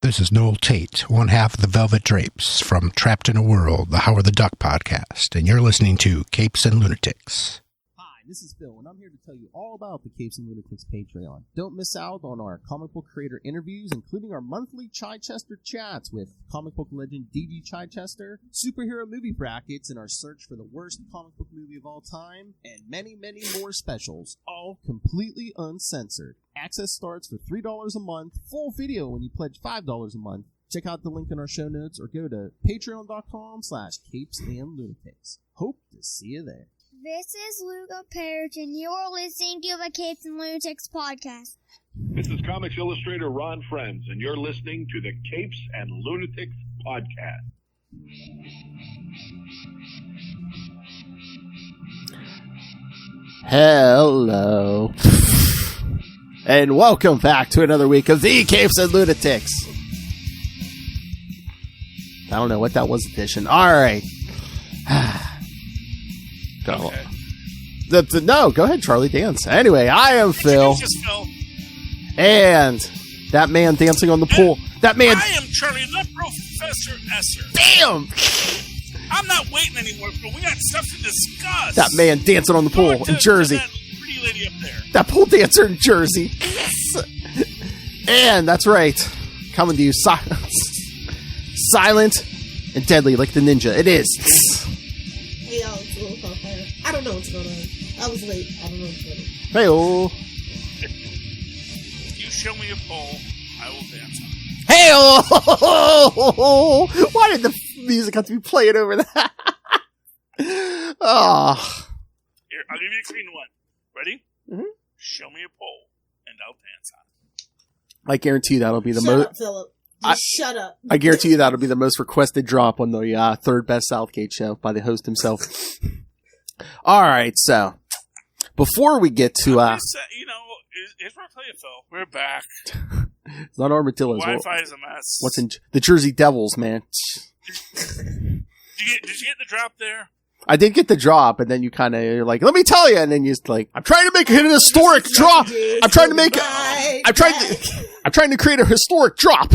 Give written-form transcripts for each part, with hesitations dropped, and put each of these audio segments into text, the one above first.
This is Noel Tate, one half of the Velvet Drapes from Trapped in a World, the Howard the Duck podcast, and you're listening to Capes and Lunatics. Hi, this is Phil, and I'm here to tell you all about the Capes and Lunatics Patreon. Don't miss out on our comic book creator interviews, including our monthly Chichester chats with comic book legend D.G. Chichester, superhero movie brackets in our search for the worst comic book movie of all time, and many, many more specials, all completely uncensored. Access starts for $3 a month, full video when you pledge $5 a month. Check out the link in our show notes or go to patreon.com/CapesandLunatics. Hope to see you there. This is Luca Perich, and you're listening to the Capes and Lunatics podcast. This is Comics Illustrator Ron Friends, and you're listening to the Capes and Lunatics podcast. Hello. And welcome back to another week of the Capes and Lunatics. I don't know what that was edition. All right. Go. Okay. No, go ahead, Charlie, dance. Anyway, I am Phil. Phil. And that man dancing on the pool. That man. I am Charlie, the Professor Esser. Damn! I'm not waiting anymore, but we got stuff to discuss. That man dancing on the pool in Jersey. That pretty lady up there. That pool dancer in Jersey. And that's right. Coming to you silent and deadly like the ninja. It is. Hey, y'all, it's a little fire. I don't know what's going on. I was late. I don't know what's going on. Hey-oh. You show me a pole, I will dance on it. Hey-oh. Why did the music have to be playing over that? Oh. Here, I'll give you a clean one. Ready? Mm-hmm. Show me a pole, and I'll dance on it. I guarantee you that'll be the Shut most. up, Philip. Just shut up. I guarantee you that'll be the most requested drop on the third best Southgate show by the host himself. All right, so before we get to here's where I play it, Phil. We're back. It's not armadillos. Wi-Fi is a mess. What's in the Jersey Devils, man? Did you get the drop there? I did get the drop, and then you kind of you're like, let me tell you, and then you're like, I'm trying to make an historic drop. I'm trying to create a historic drop.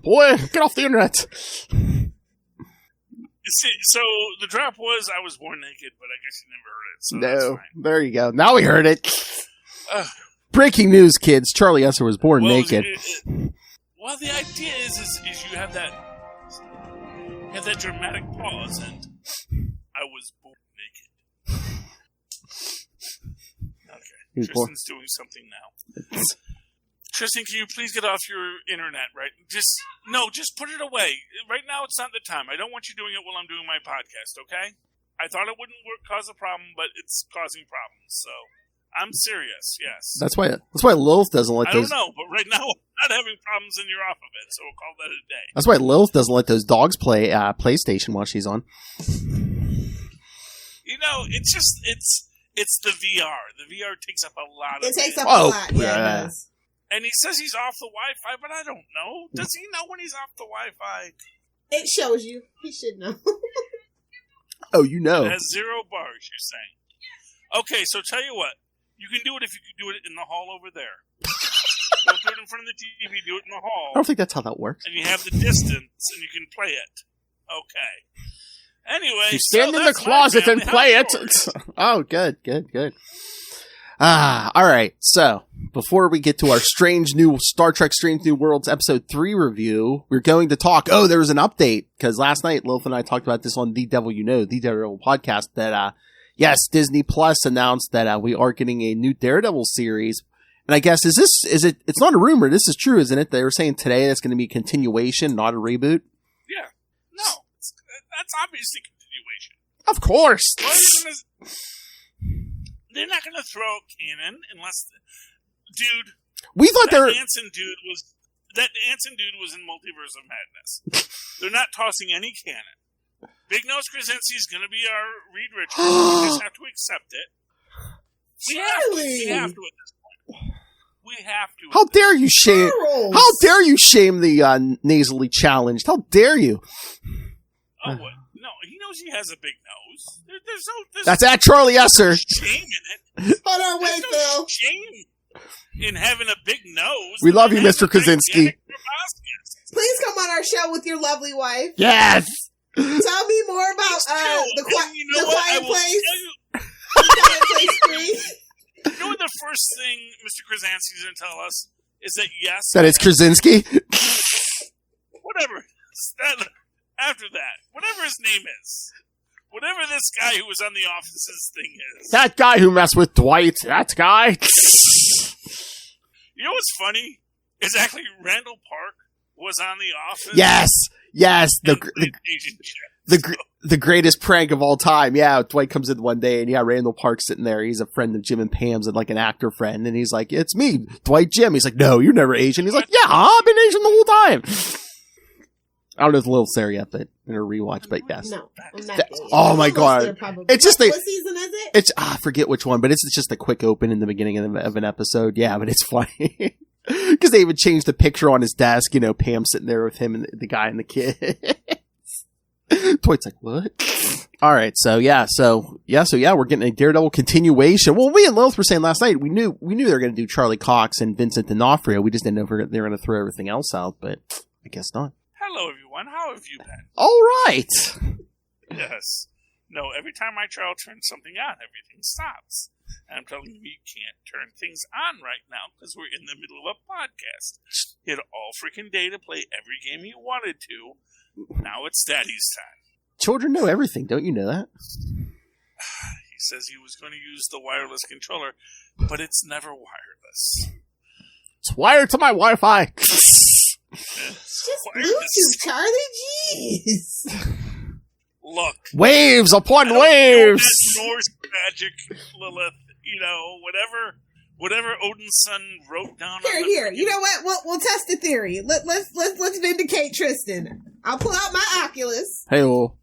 Boy, get off the internet. See, so the drop was I was born naked, but I guess you never heard it. So no, there you go. Now we heard it. Uh, Breaking news, kids. Charlie Esser was born naked. Well, the idea is you have that dramatic pause, and I was born naked. Okay, Tristan's doing something now. Tristan, can you please get off your internet, right? Just put it away. Right now, it's not the time. I don't want you doing it while I'm doing my podcast, okay? I thought it wouldn't cause a problem, but it's causing problems, so I'm serious, yes. That's why Lilith doesn't let those... I don't know, but right now I'm not having problems and you're off of it, so we'll call that a day. That's why Lilith doesn't let those dogs play PlayStation while she's on. You know, it's the VR. The VR takes up a lot of it. Takes up a lot, yeah. It does. And he says he's off the Wi-Fi, but I don't know. Does he know when he's off the Wi-Fi? It shows you. He should know. Oh, you know. It has 0 bars, you're saying. Okay, so tell you what. You can do it if you can do it in the hall over there. Don't do it in front of the TV. Do it in the hall. I don't think that's how that works. And you have the distance, and you can play it. Okay. Anyway, you stand in the closet and play it. Oh, good. All right. So, before we get to our Star Trek Strange New Worlds episode 3 review, we're going to talk. Oh, there was an update because last night Lilith and I talked about this on the Daredevil podcast. That yes, Disney Plus announced that we are getting a new Daredevil series. And I guess it's not a rumor. This is true, isn't it? They were saying today that's going to be a continuation, not a reboot. Yeah. No, that's obviously continuation. Of course. They're not going to throw out canon unless, dude. We thought that Anson dude was in Multiverse of Madness. They're not tossing any canon. Big Nose Krasinski's going to be our Reed Richards. We just have to accept it. We have to at this point. We have to. How dare you shame? How dare you shame the nasally challenged? How dare you? Oh, what? No, he knows he has a big nose. There's That's at Charlie Esser. Shame in it. Hold on, wait, Phil. Shame in having a big nose. We love you, Mr. Krasinski. Please on our show with your lovely wife. Yes. Tell me more about the Quiet Place. The Quiet Place 3. You know what the first thing Mr. Krasinski's going to tell us is that yes, That it's Krasinski. whatever. After that, whatever his name is, whatever this guy who was on The Office's thing is. That guy who messed with Dwight. That guy. You know what's funny? Is actually Randall Park was on The Office. Yes. The greatest prank of all time. Yeah, Dwight comes in one day and Randall Park's sitting there. He's a friend of Jim and Pam's and like an actor friend. And he's like, it's me, Dwight Jim. He's like, no, you're never Asian. He's like, yeah, I've been Asian the whole time. I don't know if it's a little Sarah yet, but in a rewatch, but yes. No, I'm not oh my God. It's just what season is it? It's, I forget which one, but it's just a quick open in the beginning of an episode. Yeah, but it's funny. Because they even changed the picture on his desk, Pam sitting there with him and the guy and the kid. Dwight's like, what? All right, so we're getting a Daredevil continuation. Well, we and Lilith were saying last night, we knew they were going to do Charlie Cox and Vincent D'Onofrio. We just didn't know if they were going to throw everything else out, but I guess not. Hello, everyone. How have you been? All right. Yes. No, every time my child turns something on, everything stops. And I'm telling you, you can't turn things on right now because we're in the middle of a podcast. You had all freaking day to play every game you wanted to. Now it's Daddy's time. Children know everything. Don't you know that? He says he was going to use the wireless controller, but it's never wireless. It's wired to my Wi-Fi. It's just Bluetooth, Charlie. Jeez. Look. Waves upon waves. Norse magic, Lilith. Whatever Odin's son wrote down. Here. You know what? We'll test the theory. Let's vindicate Tristan. I'll pull out my Oculus. Hey, oh.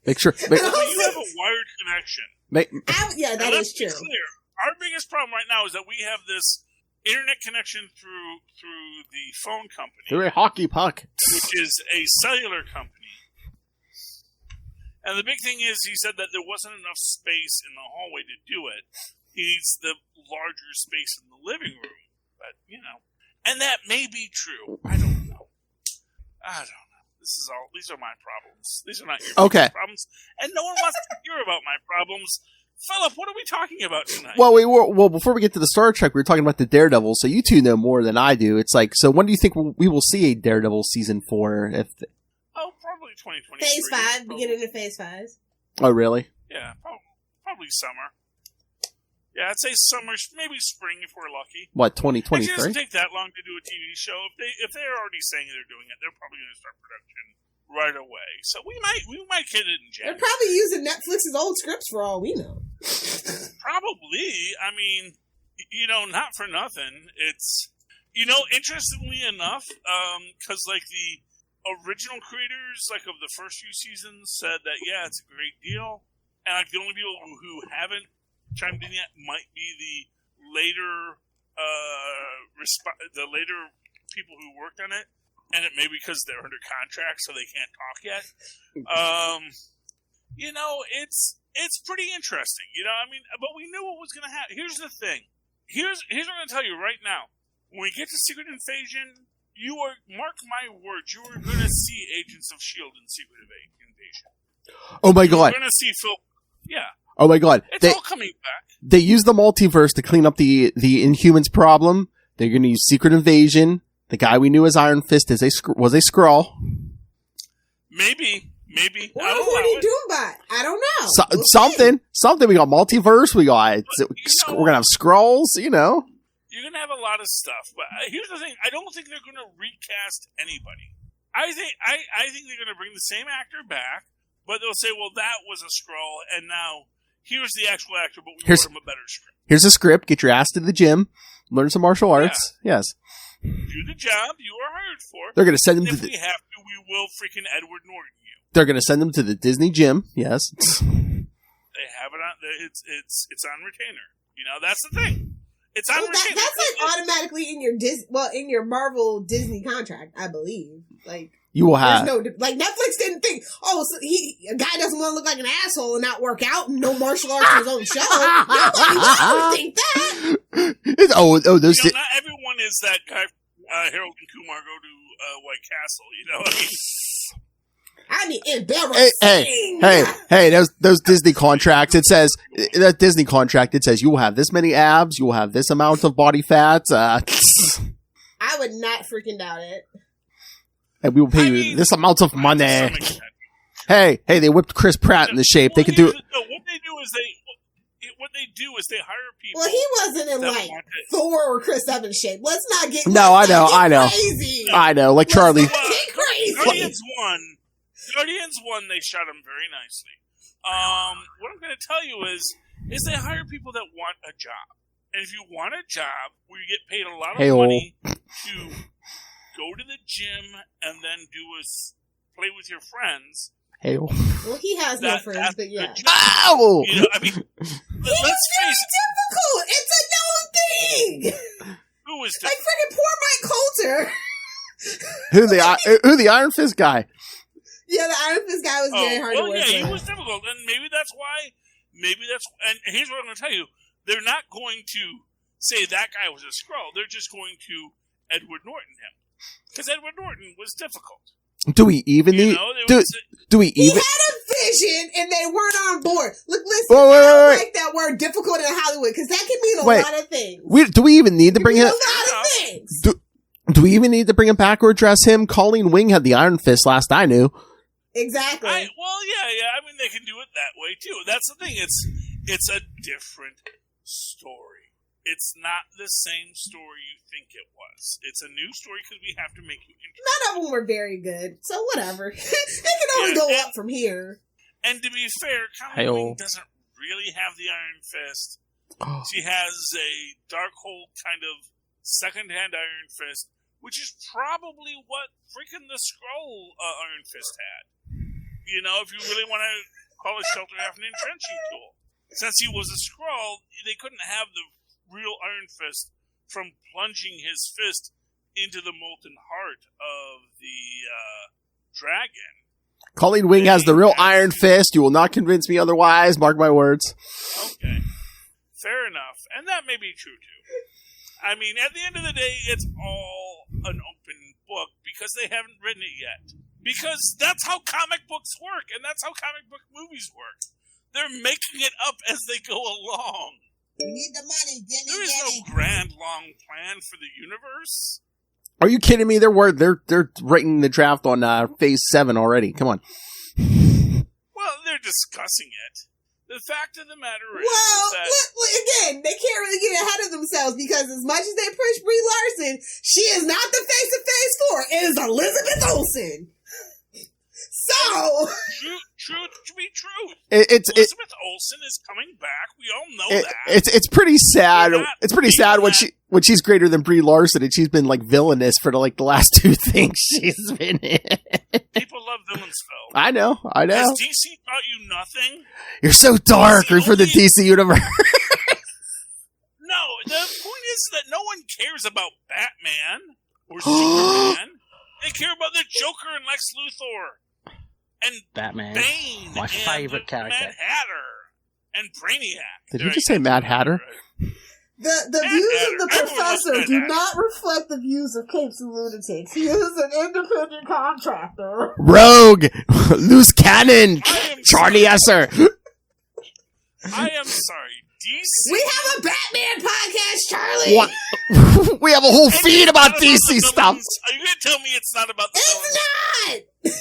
Make sure. You have a wired connection. That is true. Clear. Our biggest problem right now is that we have this internet connection through the phone company. Through a hockey puck. Which is a cellular company. And the big thing is, he said that there wasn't enough space in the hallway to do it. He needs the larger space in the living room. But, and that may be true. I don't know. These are my problems. These are not your problems. And no one wants to hear about my problems. Philip, what are we talking about tonight? Well, before we get to the Star Trek, we were talking about the Daredevil, so you two know more than I do. It's like, so when do you think we will see a Daredevil season 4? Probably 2023. Phase 5, beginning of Phase 5. Oh, really? Yeah, probably summer. Yeah, I'd say summer, maybe spring if we're lucky. What, 2023? It doesn't take that long to do a TV show. If they're already saying they're doing it, they're probably going to start production right away. So we might get it in January. They're probably using Netflix's old scripts for all we know. Probably. I mean, not for nothing. It's, interestingly enough, because the original creators, of the first few seasons, said that, yeah, it's a great deal. And, the only people who haven't chimed in yet might be the later, the later people who worked on it. And it may be because they're under contract, so they can't talk yet. It's pretty interesting. But we knew what was going to happen. Here's the thing. Here's what I'm going to tell you right now. When we get to Secret Invasion, mark my words, you are going to see Agents of S.H.I.E.L.D. in Secret Invasion. Oh my God. You're going to see Phil. Yeah. Oh my God. It's all coming back. They use the multiverse to clean up the Inhumans problem. They're going to use Secret Invasion. The guy we knew as Iron Fist was a Skrull. Maybe. What are you doing by? I don't know. Something. We got multiverse. We're going to have Skrulls, You're going to have a lot of stuff. But here's the thing. I don't think they're going to recast anybody. I think they're going to bring the same actor back, but they'll say, well, that was a Skrull, and now here's the actual actor, but we wrote him a better script. Here's a script. Get your ass to the gym. Learn some martial arts. Yeah. Yes. Do the job you are hired for. They're going to send him if we have to, we will freaking Edward Norton you. They're going to send him to the Disney gym. Yes. They have it on. It's on retainer. That's the thing. It's on retainer. That's automatically in your Marvel Disney contract, I believe. You will have Netflix didn't think, a guy doesn't want to look like an asshole and not work out and no martial arts in his own show. Nobody would think that. Not everyone is that guy from Harold and Kumar go to White Castle. You know, I mean, embarrassing. Hey! Those Disney contracts. It says that Disney contract. It says you will have this many abs. You will have this amount of body fat. I would not freaking doubt it. And we will pay you this amount of money. Hey! They whipped Chris Pratt into shape. They could do it. No, what they do is they hire people. Well, he wasn't in like Thor or Chris Evans shape. Let's not get crazy. I know. Like Charlie. Get crazy. Guardians 1, they shot him very nicely. What I'm going to tell you is they hire people that want a job. And if you want a job where you get paid a lot of money to go to the gym and then play with your friends. Well, he has no friends, but yeah. Ow! You know, I mean, let's face it. Difficult. It's a known thing. Who is like freaking poor Mike Coulter? Who the Iron Fist guy? Yeah, the Iron Fist guy was very hard to work with. Yeah, he was difficult, and maybe that's why. And here's what I'm going to tell you: they're not going to say that guy was a Skrull. They're just going to Edward Norton him, because Edward Norton was difficult. Do we even need? Do we even? He had a vision, and they weren't on board. Look, listen, I don't like that word "difficult" in Hollywood because that can mean a lot of things. Do we even need to bring him? A lot of things. Do we even need to bring him back or address him? Colleen Wing had the Iron Fist last I knew. Exactly. Yeah. I mean, they can do it that way too. That's the thing. It's a different story. It's not the same story you think it was. It's a new story because we have to make you interested. None of them were very good, so whatever. They can only go up from here. And to be fair, Colleen Wing doesn't really have the Iron Fist. She has a Darkhold kind of second-hand Iron Fist, which is probably what freaking the Skrull Iron Fist had. You know, if you really want to call a shelter half an entrenching tool. Since he was a Skrull, they couldn't have the real Iron Fist from plunging his fist into the molten heart of the dragon. Colleen Wing has the real Iron Fist. You will not convince me otherwise. Mark my words. Okay. Fair enough. And that may be true, too. I mean, at the end of the day, it's all an open book because they haven't written it yet. Because that's how comic books work, and that's how comic book movies work. They're making it up as they go along. We need the money. There is no grand, long plan for the universe. Are you kidding me? They're writing the draft on Phase 7 already. Come on. Well, they're discussing it. The fact of the matter is that... Well, again, they can't really get ahead of themselves because as much as they push Brie Larson, she is not the face of Phase 4. It is Elizabeth Olsen. So... True to be true. Elizabeth Olsen is coming back. We all know that. It's pretty sad. It's pretty sad when she's greater than Brie Larson and she's been like villainous for the last two things she's been in. People love villains, Phil. I know. Has DC taught you nothing? You're so dark for the DC universe. No, the point is that no one cares about Batman or Superman. They care about the Joker and Lex Luthor. And Batman, Bane, my favorite character. Mad Hatter and Brainiac. Did you just say Mad Hatter? The views of the professor do not reflect the views of Capes and Lunatics. He is an independent contractor. Rogue, loose cannon, Charlie Esser. I am sorry, DC. We have a Batman podcast, Charlie. What? We have a whole feed about DC stuff. Are you going to tell me it's not about the It's not.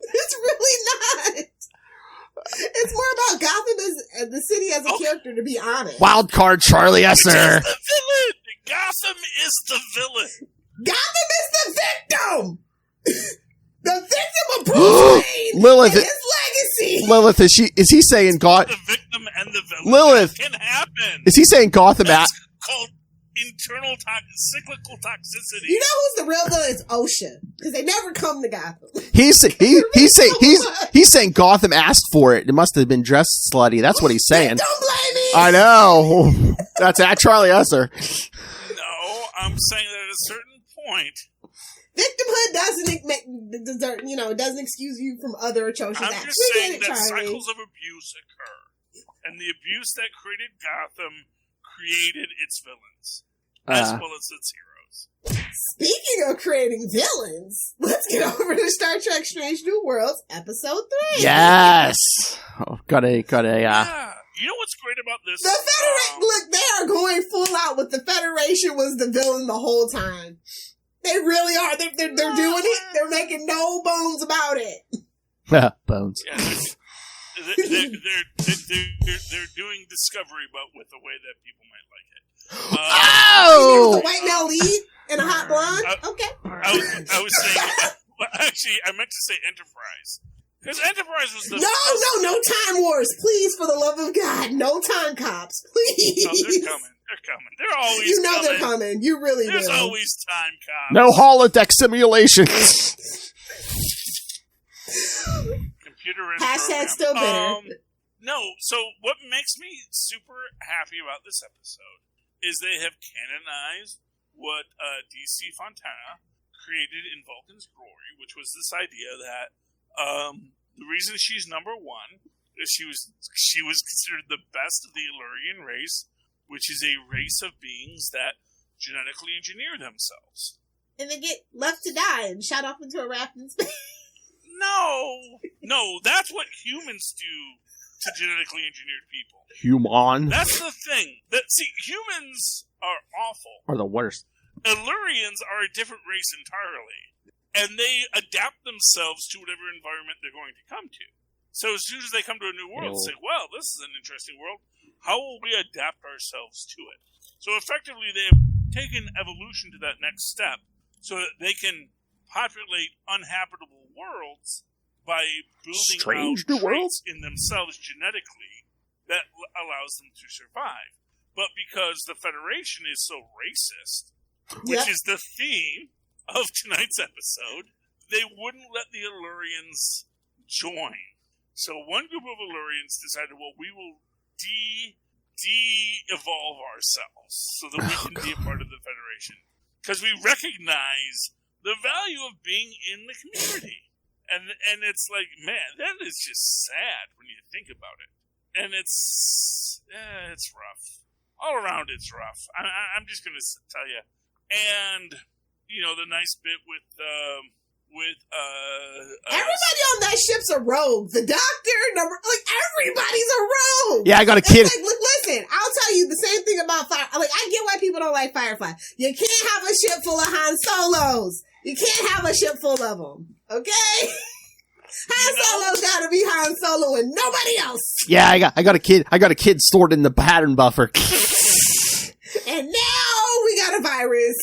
It's really not. It's more about Gotham as the city as a character, to be honest. Wild card Charlie Esser. The villain. Gotham is the villain. Gotham is the victim. The victim of Bruce Wayne. Lilith, and his legacy. Lilith, is he saying the victim and the villain? Lilith, that can happen. Is he saying Gotham? That's called internal cyclical toxicity. You know who's the real villain? Is OSHA, because they never come to Gotham. He's saying Gotham asked for it. It must have been dressed slutty. That's what he's saying. Don't blame me. I know. That's at Charlie Esser. No, I'm saying that at a certain point, victimhood doesn't excuse you from other atrocious acts. I'm just saying that cycles of abuse occur, and the abuse that created Gotham created its villains as well as its heroes. goes. Speaking of creating villains, let's get over to Star Trek Strange New Worlds, Episode 3. Yes! Oh, got a, Yeah. You know what's great about this? The Federation, look, they are going full out with the Federation was the villain the whole time. They really are. They're doing it. They're making no bones about it. Bones. Yeah, they're doing Discovery, but with a way that people might like it. You mean with a white male lead and a hot blonde? Okay. I was saying, well, actually, I meant to say Enterprise. Because Enterprise was the... No Time Wars. Please, for the love of God. No Time Cops. Please. No, they're coming. They're always You know coming. they're coming. You really There's do. always Time Cops. No holodeck simulations. Computer in Hashtag program. still bitter. No, so what makes me super happy about this episode is they have canonized what DC Fontana created in Vulcan's Glory, which was this idea that the reason she's number one is she was considered the best of the Illyrian race, which is a race of beings that genetically engineer themselves. And they get left to die and shot off into a raft in space. No, that's what humans do to genetically engineered people. Human. That's the thing. See, humans are awful. Are the worst. Illyrians are a different race entirely. And they adapt themselves to whatever environment they're going to come to. So as soon as they come to a new world, it's like, well, this is an interesting world. How will we adapt ourselves to it? So effectively, they have taken evolution to that next step so that they can populate uninhabitable worlds by building Strange out new traits in themselves genetically that allows them to survive. But because the Federation is so racist, which is the theme of tonight's episode, they wouldn't let the Illyrians join. So one group of Illyrians decided, well, we will de-evolve ourselves so that we can be a part of the Federation. Because we recognize the value of being in the community. And it's like, man, that is just sad when you think about it. And it's rough. All around it's rough. I'm just going to tell you. And, you know, the nice bit with Everybody on that ship's a rogue. The doctor, everybody's a rogue. Yeah, I got a kid. Like, look, listen, I'll tell you the same thing about Fire. Like, I get why people don't like Firefly. You can't have a ship full of Han Solos. You can't have a ship full of them. Okay? Han Solo's gotta be Han Solo and nobody else. Yeah, I got a kid. I got a kid stored in the pattern buffer. And now we got a virus.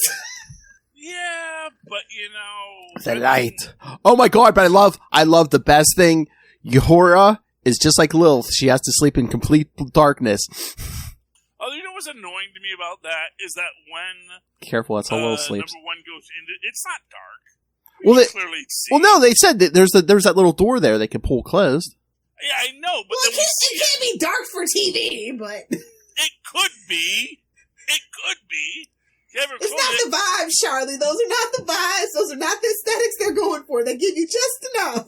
Yeah, but you know, The light. Oh my god! But I love the best thing. Uhura is just like Lilith. She has to sleep in complete darkness. Oh, you know what's annoying to me about that is that when Careful, that's how Lilith sleeps. number one goes into, it's not dark. Well, You clearly see. Well, no, they said that there's that little door there they can pull closed. Yeah, I know, but Well, then it can't be dark for TV, but it could be. It could be. You ever it's close not it? the vibes, Charlie. Those are not the vibes. Those are not the aesthetics they're going for. They give you just enough.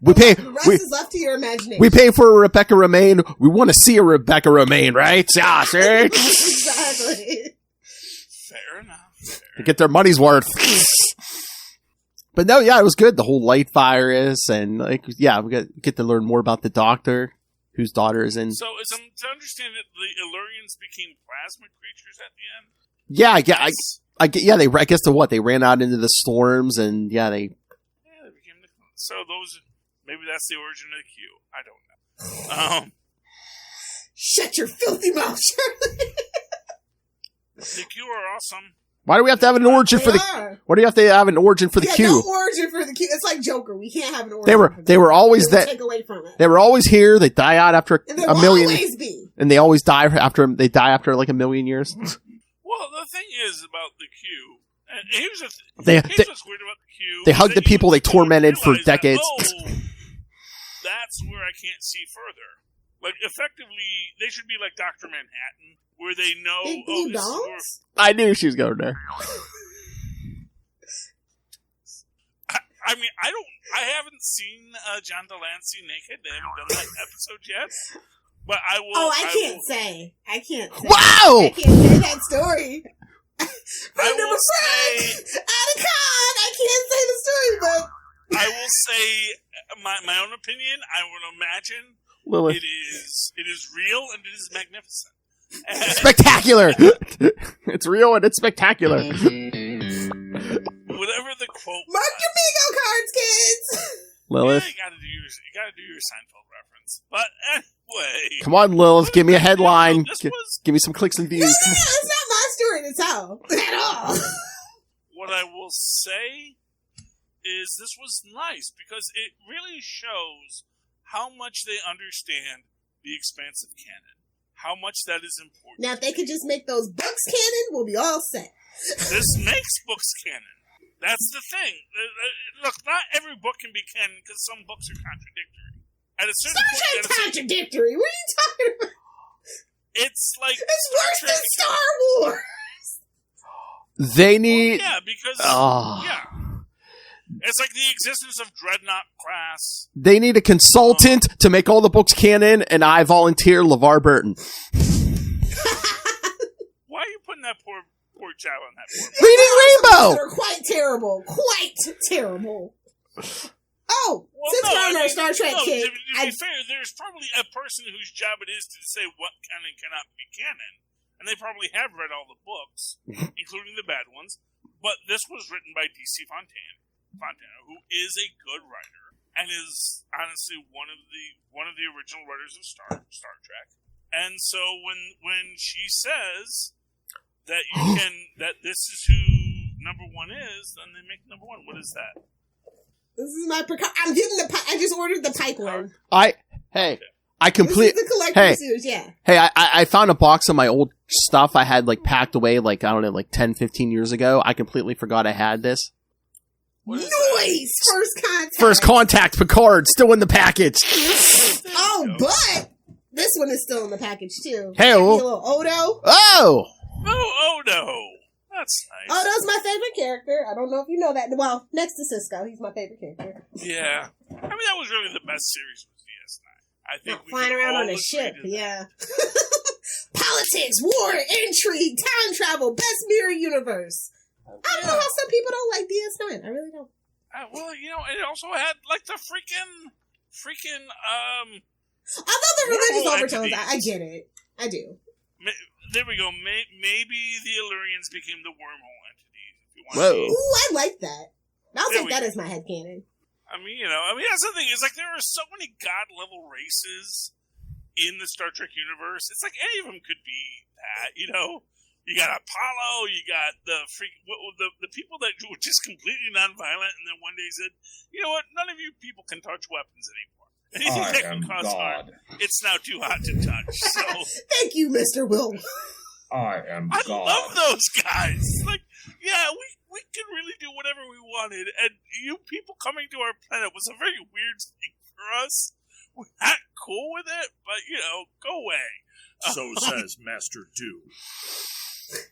We pay. The rest is left to your imagination. We pay for a Rebecca Romaine. We want to see a Rebecca Romaine, right? Yeah, see? Exactly. Fair enough. To get their money's worth. But no, yeah, it was good. The whole light virus and we get to learn more about the Doctor, whose daughter is in. So, is to understand that the Illyrians became plasma creatures at the end? Yeah, I guess they ran out into the storms and they became the. So those, maybe that's the origin of the Q. I don't know. Shut your filthy mouth, Charlie. The Q are awesome. Why do we have to have an origin for the? Why do you have to have an origin for the Q? No origin for the Q. It's like Joker. We can't have an origin. They were always that. Take away from it. They were always here. They die out after And there a will million. always be. And they always die after like a million years. Well, the thing is about the Q, and here's what's weird about the Q. They hugged the people they tormented for decades. That's where I can't see further. Like, effectively, they should be like Dr. Manhattan, where they know. Big blue dongs? I knew she was going there. I mean, I haven't seen John Delancey naked. They haven't done that episode yet. But I will. Oh, I can't say. Wow! I can't say that story. Friend of a friend. Out of con. I can't say the story, but I will say my own opinion. I would imagine Lilith. it is real and it is magnificent. Spectacular! It's real and it's spectacular. Whatever the quote. mark your bingo cards, kids. Lilith. Yeah, you gotta do your Seinfeld reference. But anyway. Come on, Lilith. Give me a headline. Was, Give me some clicks and views. No, it's not my story to tell at all. what I will say is this was nice because it really shows how much they understand the expansive canon. How much that is important. Now, if they could just make those books canon, we'll be all set. This makes books canon. That's the thing. Look, not every book can be canon because some books are contradictory. At a certain point, Starship contradictory. What are you talking about? it's like It's worse than Star Wars. They need. yeah, because yeah, it's like the existence of Dreadnought class. They need a consultant to make all the books canon, and I volunteer LeVar Burton. Why are you putting that poor child on that poor? Reading Rainbow! They're quite terrible. Quite terrible. Oh, since we're on our Star Trek kid, To be fair, there's probably a person whose job it is to say what can and cannot be canon, and they probably have read all the books, including the bad ones. But this was written by D.C. Fontana, who is a good writer and is honestly one of the original writers of Star Trek. And so when she says that you can that this is who number one is, then they make number one. What is that? this is my I'm getting I just ordered the pipe one. I This complete. is the collector's series, yeah. Hey, I found a box of my old stuff I had like packed away like, I don't know, like 10, 15 years ago. I completely forgot I had this. What is Noise! First contact. First contact, Picard, still in the package. Oh, but this one is still in the package too. Hey, Maybe well- a little Odo. Oh! Oh no, that's nice. Odo's my favorite character. I don't know if you know that. Well, next to Cisco, he's my favorite character. Yeah, I mean that was really the best series was DS9. I think we Flying can around all on a agree ship, to that. yeah. Politics, war, intrigue, time travel, best mirror universe. I don't know how some people don't like DS9. I really don't. Well, you know, it also had like the freaking. Although the religious Wormhole overtones, I entities. get it. I do. There we go. Maybe the Illyrians became the wormhole entities. If you want Whoa. to be. Ooh, I like that. I'll There take we that go. as my headcanon. I mean, that's the thing. It's like there are so many god-level races in the Star Trek universe. It's like any of them could be that, You got Apollo, you got the people that were just completely nonviolent, and then one day said, you know what, none of you people can touch weapons anymore. Anything that can cause harm, it's now too hot to touch. So Thank you, Mr. Will. I am I God. love those guys. Like, yeah, we could really do whatever we wanted, and you people coming to our planet was a very weird thing for us. We're not cool with it, but go away. So says Master Doom.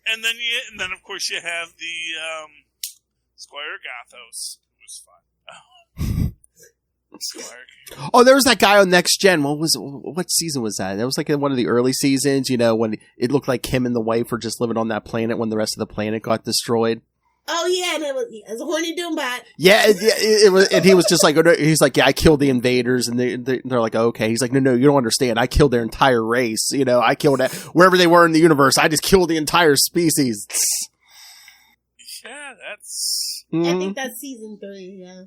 And then of course you have the Squire Gothos, who was fun. Squire. Oh, there was that guy on Next Gen. What season was that? That was like in one of the early seasons, when it looked like him and the wife were just living on that planet when the rest of the planet got destroyed. Oh, yeah, and it was a horny Doombot. Yeah, it was, and he was just like, yeah, I killed the invaders, and they're like, okay. He's like, no, you don't understand. I killed their entire race. I killed wherever they were in the universe. I just killed the entire species. Yeah, that's. I Mhm. think that's season 3, yeah.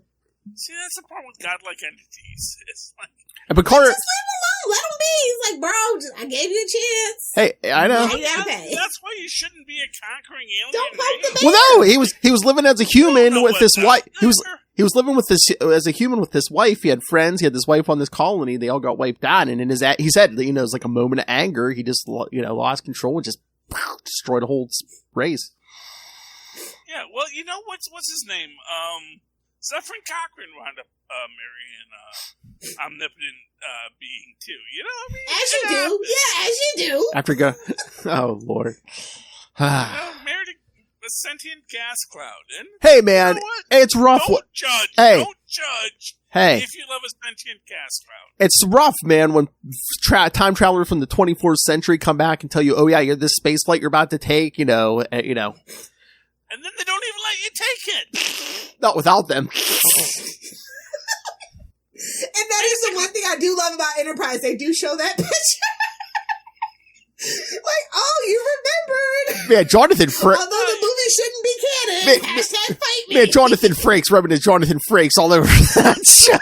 See, that's the problem with godlike entities. It's like. And Picard, Just leave him alone. Let him be. He's like, bro, I gave you a chance. hey, I know. Yeah, okay. That's why you shouldn't be a conquering alien. Don't poke the race. bear. Well, no, he was living as a human No, with but this no, wife. no, He was living with this as a human with this wife. He had friends. He had this wife on this colony. They all got wiped out. And in his, he said, it's like a moment of anger. He just, lost control and just destroyed a whole race. Yeah, well, what's his name? Zephyrin Cochran wound up marrying omnipotent being too. As you do. Yeah, as you do. After go, oh Lord. Married a sentient gas cloud. And Hey man, you know what? it's rough. Don't judge. Hey. Don't judge Hey, if you love a sentient gas cloud. it's rough, man. When time travelers from the 24th century come back and tell you, "Oh yeah, you're this space flight you're about to take," and then they don't even let you take it. Not without them. And that is the one thing I do love about Enterprise. They do show that picture. Like, oh, you remembered. Man, Jonathan Frakes. Although the movie shouldn't be canon. Hashtag fight me. Man, Jonathan Frakes rubbing his Jonathan Frakes all over that show.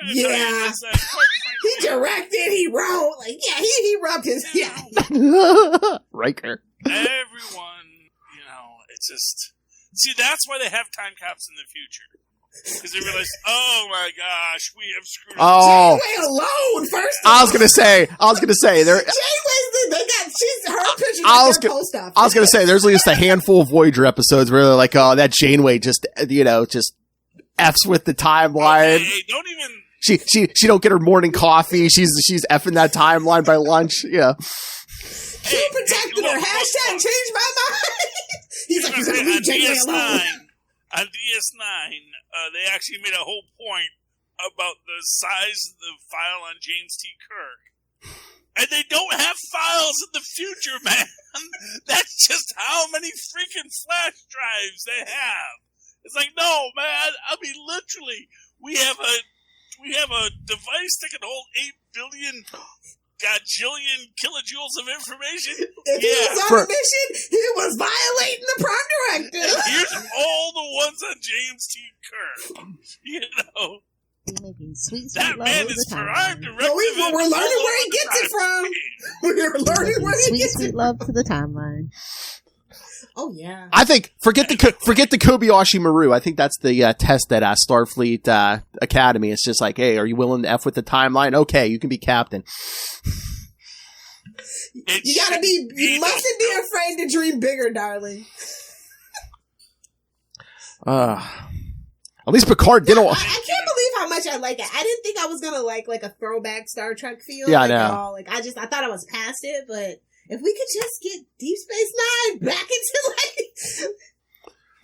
Yeah. He directed, he wrote. Like, yeah, he rubbed his... Yeah. Riker. Everyone, it's just... See, that's why they have time caps in the future. Because they realize, oh my gosh, we have screwed up. Oh. Janeway alone, first I was gonna say, they got, she's her picture at their post office. I was gonna say, there's at least a handful of Voyager episodes where they're like, oh, that Janeway just F's with the timeline. Hey, don't even... She don't get her morning coffee. She's effing that timeline by lunch. Yeah. She protected her. Hashtag change my mind. He's like, you're gonna leave Janeway alone. On DS9, they actually made a whole point about the size of the file on James T. Kirk. And they don't have files in the future, man. That's just how many freaking flash drives they have. It's like, no, man. I mean, literally, we have a device that can hold 8 billion gajillion kilojoules of information. If he was on a mission, he was violating the prime directive. Here's all the ones on James T. Kirk. Making sweet that love man all is the time. prime directive. We're learning where he gets it from. We're learning where he gets sweet it. Love to the timeline. Oh yeah. I think forget the Kobayashi Maru. I think that's the test at Starfleet Academy. It's just like, hey, are you willing to F with the timeline? Okay, you can be captain. You mustn't be afraid to dream bigger, darling. At least Picard didn't. I can't believe how much I like it. I didn't think I was gonna like a throwback Star Trek feel. Yeah, like, I know. at all. Like I thought I was past it, but if we could just get Deep Space Nine back into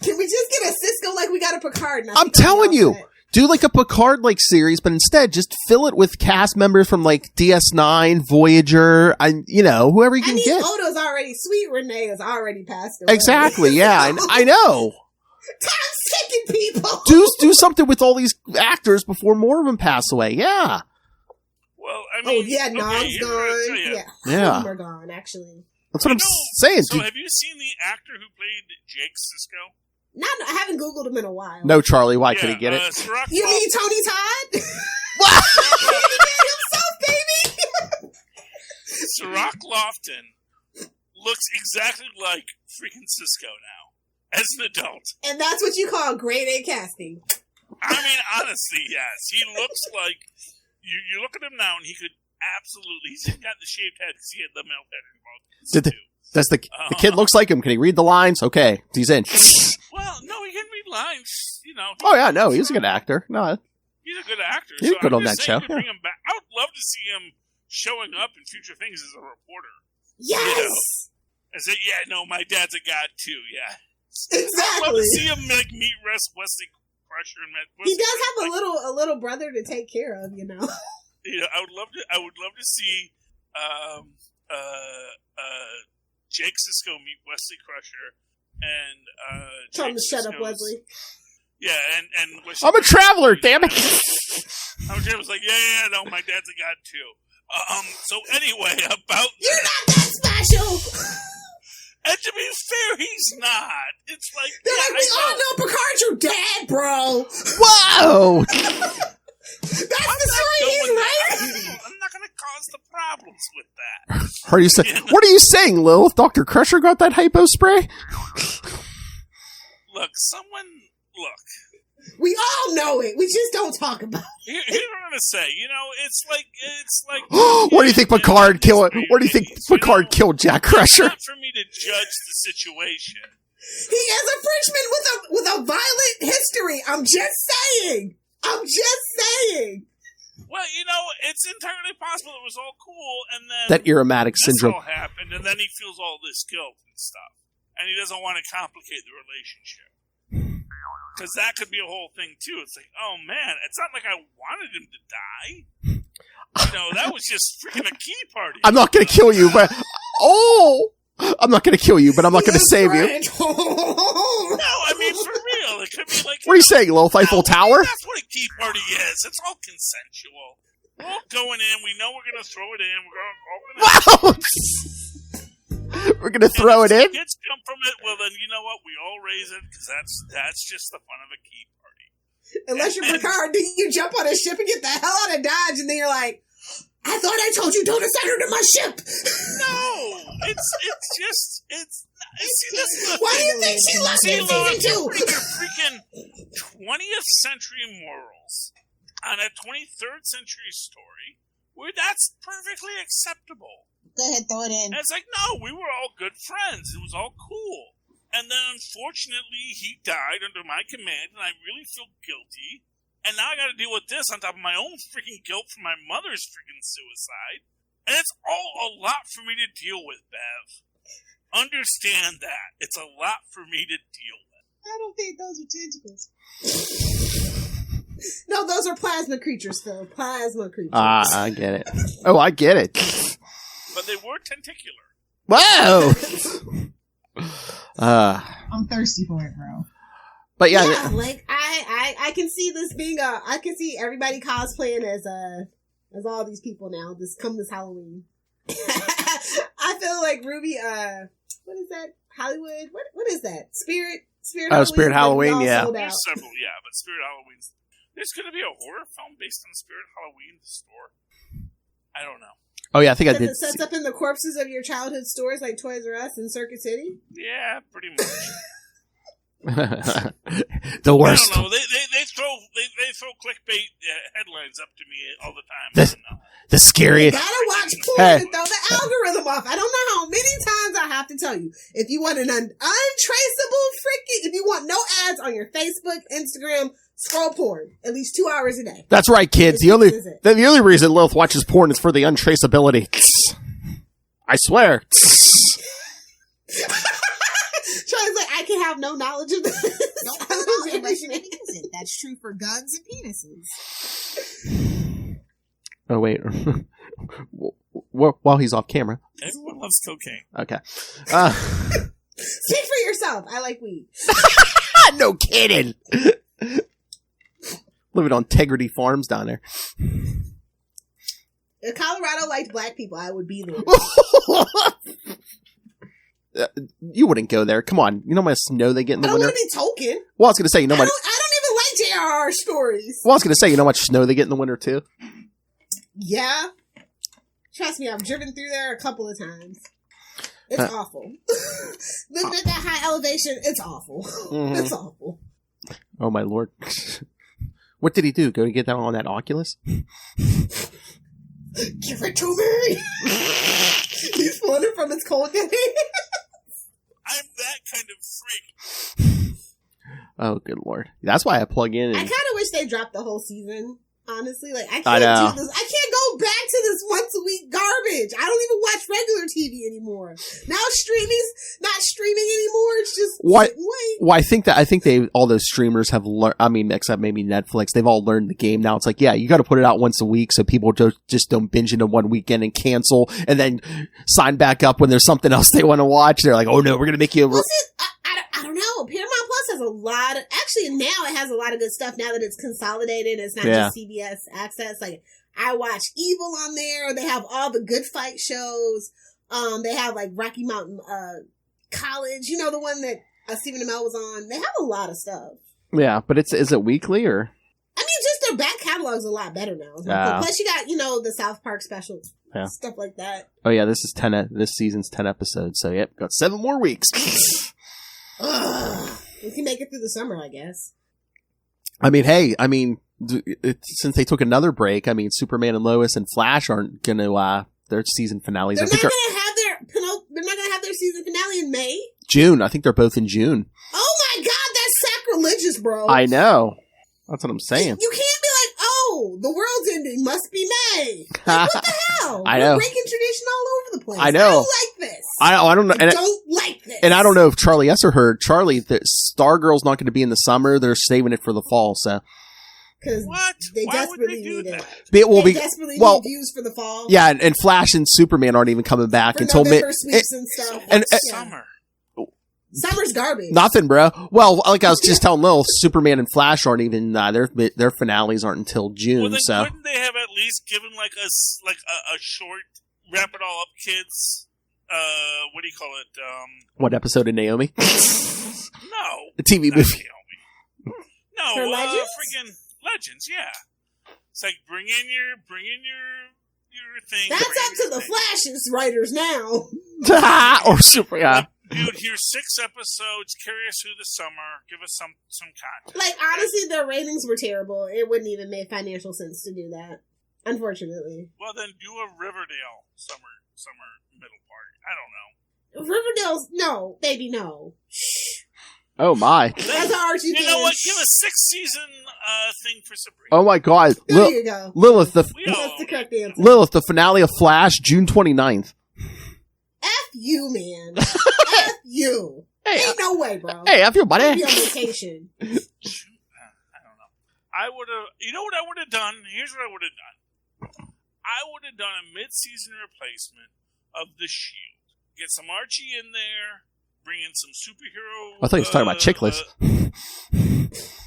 can we just get a Cisco like we got a Picard? I'm telling you, do like a Picard series, but instead just fill it with cast members from DS9, Voyager, whoever you can get. Odo's already Sweet Renee is already passed away. Exactly, yeah, I know. Time's ticking, people. Do something with all these actors before more of them pass away. Yeah. Well, I mean, Nom's gone. Yeah, we're gone. Actually, that's what I'm saying. So, have you seen the actor who played Jake Sisko? I haven't Googled him in a while. No, Charlie. Why could he get it? You mean Tony Todd? What? himself, baby. Sirach Lofton looks exactly like freaking Sisko now, as an adult. And that's what you call grade A casting. I mean, honestly, yes. He looks like... You look at him now, and he could absolutely... He's got the shaved head because he had the male head. Does the kid looks like him? Can he read the lines? Okay, he's in. Well, no, he can read lines. Oh yeah, no, he's a good actor. No, he's a good actor. He's good on that show. Bring him back. I would love to see him showing up in future things as a reporter. Yes. And say, my dad's a god too. Yeah, exactly. I'd love to see him meet Wesley Crusher and he does have a little brother to take care of. I would love to see Jake Sisko meet Wesley Crusher and tell him to shut up, Wesley. Yeah, and Wesley I'm a traveler, damn it. I'm a traveler. Like, no, my dad's a god too. So anyway, about you're not that special. And to be fair, he's not. It's like we all know Picard's your dad, bro. Whoa. That's the story he's writing. I'm not going to cause the problems with that. What are you saying? What are you saying, Lilith? Dr. Crusher got that hypo spray? Look. We all know it. We just don't talk about it. Here's what I'm going to say. It's like. What do you think Picard killed? What do you think Picard killed Jack Crusher? It's not for me to judge the situation. He is a Frenchman with a violent history. I'm just saying. Well, it's entirely possible it was all cool, and then that Irromatic syndrome all happened, and then he feels all this guilt and stuff, and he doesn't want to complicate the relationship. Because that could be a whole thing, too. It's like, oh, man, it's not like I wanted him to die. That was just freaking a key party. I'm not going to kill you, but... I'm not going to kill you, but I'm not going to save you. No, I mean, for real. It could be like... What are you saying, Lilith Eiffel Tower? That's what a key party is. It's all consensual. We're all going in. We know we're going to throw it in. We're going to open it. Wow! We're going to throw it in? If kids come from it, well, then you know what? We all raise it, because that's just the fun of a key party. Unless you're Picard, then you jump on a ship and get the hell out of Dodge, and then you're like, I thought I told you don't assign her to my ship. No, Why do you think she loves me in season 2? Putting your freaking 20th century morals on a 23rd century story where that's perfectly acceptable. Go ahead, throw it in. And it's like, no, we were all good friends. It was all cool. And then, unfortunately, he died under my command, and I really feel guilty. And now I gotta deal with this on top of my own freaking guilt for my mother's freaking suicide. And it's all a lot for me to deal with, Bev. Understand that. It's a lot for me to deal with. I don't think those are tentacles. No, those are plasma creatures, Phil. Plasma creatures. I get it. Oh, I get it. But they were tentacular. Whoa! I'm thirsty for it, bro. But yeah, like I can see this being I can see everybody cosplaying as all these people now. This Halloween. I feel like Ruby. What is that? Hollywood. What is that? Spirit. Oh, Spirit Halloween. Yeah. There's several. Yeah, but Spirit Halloween's. There's going to be a horror film based on Spirit Halloween in the store. I don't know. Oh yeah, I think I did. It sets up in the corpses of your childhood stores like Toys R Us and Circuit City. Yeah, pretty much. The worst. I don't know. They throw clickbait headlines up to me all the time. The scariest. You gotta watch porn to throw the algorithm off. I don't know how many times I have to tell you. If you want an untraceable freaking, if you want no ads on your Facebook, Instagram, scroll porn at least 2 hours a day. That's right, kids. The only reason Lilith watches porn is for the untraceability. I swear. Charlie's like, I can have no knowledge of this. Don't know unless you use it. That's true for guns and penises. Oh, wait. While he's off camera. Everyone loves cocaine. Okay. Speak for yourself. I like weed. No kidding. Living on Integrity Farms down there. If Colorado liked black people, I would be there. You wouldn't go there. Come on. You know how much snow they get in the winter? I don't want to be token. Well, I was going to say, you know I much... don't even like J.R.R. stories. Well, I was going to say, you know how much snow they get in the winter, too? Yeah. Trust me, I've driven through there a couple of times. It's awful. Living at that high elevation, it's awful. Mm-hmm. It's awful. Oh, my Lord. What did he do? Go to get that on that Oculus? Give it to me! He's pulling it from its cold day. I'm that kind of freak. Oh, good Lord. That's why I plug in. I kind of wish they dropped the whole season. Honestly, like I know. do this. I can't go back to this once a week garbage. I don't even watch regular TV anymore. Now streaming's not streaming anymore. It's just sit and wait. Well, I think all those streamers have learned. I mean, except maybe Netflix, they've all learned the game now. It's like, yeah, you got to put it out once a week so people just don't binge into one weekend and cancel, and then sign back up when there's something else they want to watch. They're like, oh no, we're gonna make you. I don't know. Paramount Plus has a lot of, actually now it has a lot of good stuff now that it's consolidated. It's not just CBS Access. Like I watch Evil on there. They have all the good fight shows. They have like Rocky Mountain College. You know, the one that Stephen Amell was on. They have a lot of stuff. Yeah, but is it weekly or? I mean, just their back catalog's a lot better now. Plus you got, the South Park specials. Yeah. Stuff like that. Oh yeah, this season's 10 episodes. So yep, got 7 more weeks. We can make it through the summer, I guess. I mean, hey, since they took another break, I mean, Superman and Lois and Flash aren't gonna their season finales. They're not gonna have their season finale in May. June. I think they're both in June. Oh my God, that's sacrilegious, bro. I know. That's what I'm saying. You can't be like, oh, the world's ending must be May. Like, what the hell? I know. We're breaking tradition all over the place. I know. I don't like this. I don't know. I don't like this. And I don't know if Charlie Esser heard. Charlie, the Stargirl's not going to be in the summer. They're saving it for the fall. So Because What? they Why would desperately they do need it. that? They desperately need views for the fall. Yeah, and Flash and Superman aren't even coming back For until November sweeps and stuff. Summer. Summer's garbage. Nothing, bro. Well, like I was just telling Lil, Superman and Flash aren't even their finales aren't until June. Well, then so couldn't they have at least given like a short wrap it all up, kids? What do you call it? What episode of Naomi? No, The TV not movie. Naomi. No, For Legends? Freaking Legends. Yeah, it's like bring in your thing. That's up to the Flash's writers now. Or Super. Yeah. Dude, here's 6 episodes. Carry us through the summer. Give us some content. Like, honestly, their ratings were terrible. It wouldn't even make financial sense to do that. Unfortunately. Well, then do a Riverdale summer middle part. I don't know. Riverdale's... No, baby, no. Shh. Oh my. That's an Archie You thing. know what? Give a 6th season thing for Sabrina. Oh my God. There you go. Lilith, That's the correct answer. Lilith, the finale of Flash, June 29th. F you, man. F you. Hey, Ain't no way, bro. Hey, I feel buddy. I'll be on vacation. I don't know. I would have. You know what I would have done? Here's what I would have done. I would have done a mid-season replacement of the Shield. Get some Archie in there. Bring in some superhero. I thought you were talking about Chicklets.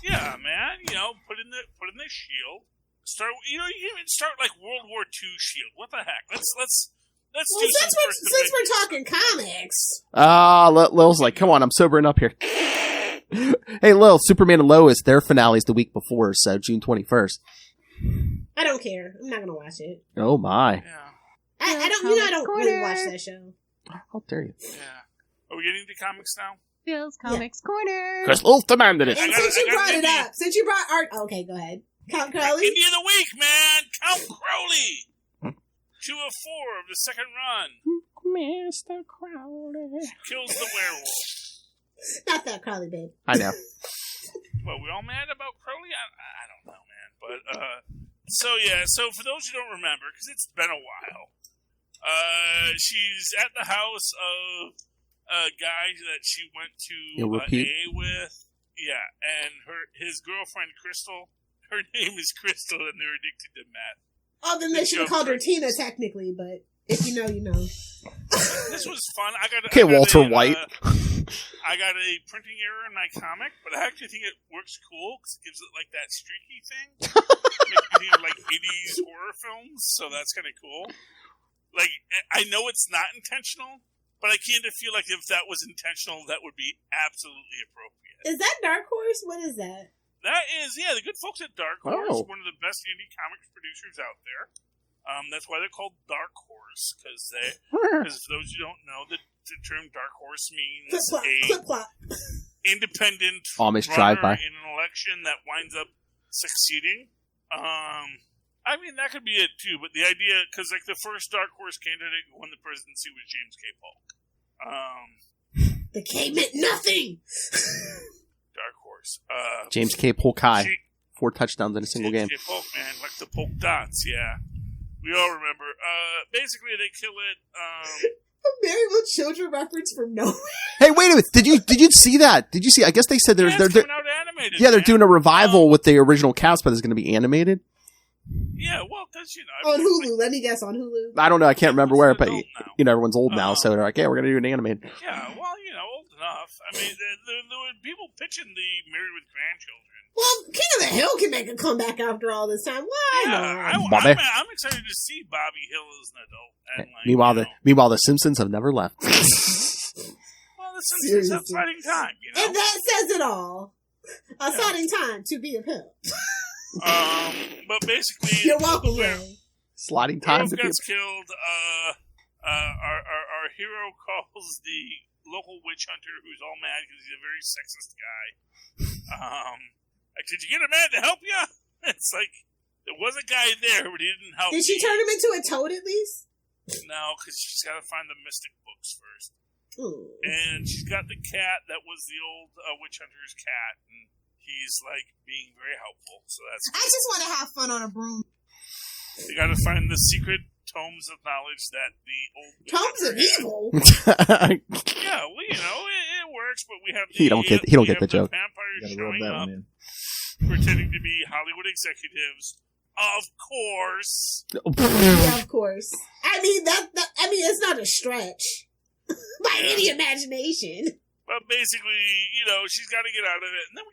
Yeah, man. You know, put in the Shield. Start. You know, you can even start like World War II Shield. What the heck? Let's Well, do since we're talking comics. Lil's like, come on, I'm sobering up here. Hey, Lil, Superman and Lois, their finale's the week before, so June 21st. I don't care. I'm not gonna watch it. Oh my. Yeah. I don't. You know, I don't really watch that show. How dare you? Yeah. Are we getting into comics now? Bill's Comics Corner. Because Lil demanded it. And since you brought it up, since you brought art, okay, go ahead. Count Crowley. Indie of the week, man. Count Crowley. 2 of 4 of the second run. Mr. Crowley. Kills the werewolf. Not that Crowley, babe. I know. Well, we all mad about Crowley? I don't know, man. But, so for those who don't remember, because it's been a while, she's at the house of a guy that she went to AA with. Yeah, and his girlfriend, Crystal, her name is Crystal, and they're addicted to meth. Oh, then they should have called her Tina, technically, but if you know, you know. This was fun. Okay, Walter White. I got a printing error in my comic, but I actually think it works cool because it gives it like that streaky thing. Makes me think of like 80s horror films, so that's kind of cool. Like, I know it's not intentional, but I kind of feel like if that was intentional, that would be absolutely appropriate. Is that Dark Horse? What is that? That is, the good folks at Dark Horse, Oh. one of the best indie comics producers out there. That's why they're called Dark Horse, because for those who don't know, the term Dark Horse means Clip-clop. Independent Amish runner drive-by. in an election that winds up succeeding. I mean, that could be it too, but the idea, because like the first Dark Horse candidate who won the presidency was James K. Polk. The K meant nothing. Dark Horse. James K. Polk High. 4 touchdowns in a single game. James K. Polk, man, like the polk dots, yeah. We all remember. Basically, they kill it. A Married with Children reference from nowhere. Hey, wait a minute. Did you see that? Did you see? I guess they said they're coming out animated. yeah, they're man. doing a revival with the original cast, but it's going to be animated. Yeah, well, because you know. On Hulu. Let me guess, on Hulu. I don't know. I can't remember where, but adult now. you know, everyone's old now, so they're like, yeah, we're going to do an animated. Yeah, well, you know, old enough. I mean, there were people pitching the Married with Grandchildren. Well, King of the Hill can make a comeback after all this time. Why not? Bobby. I'm excited to see Bobby Hill as an adult. And, like, Meanwhile, the Simpsons have never left. Well, the Simpsons have exciting time, you know. And that says it all. A exciting time to be a pimp. But basically, You're welcome, Ray. Sliding time to gets killed. Our hero calls the local witch hunter, who's all mad because he's a very sexist guy. Like, did you get a man to help you? It's like there was a guy there, but he didn't help. Did she turn him into a toad at least? No, because she's got to find the mystic books first. Ooh. And she's got the cat that was the old witch hunter's cat, and he's like being very helpful. So that's. I just want to have fun on a broom. You got to find the secret tomes of knowledge that the old tomes of evil. Yeah, well, you know it works, but we have he don't get the joke. Vampires showing up. pretending to be Hollywood executives. Of course. Yeah, of course. I mean, it's not a stretch by any imagination. But basically, she's got to get out of it. And then we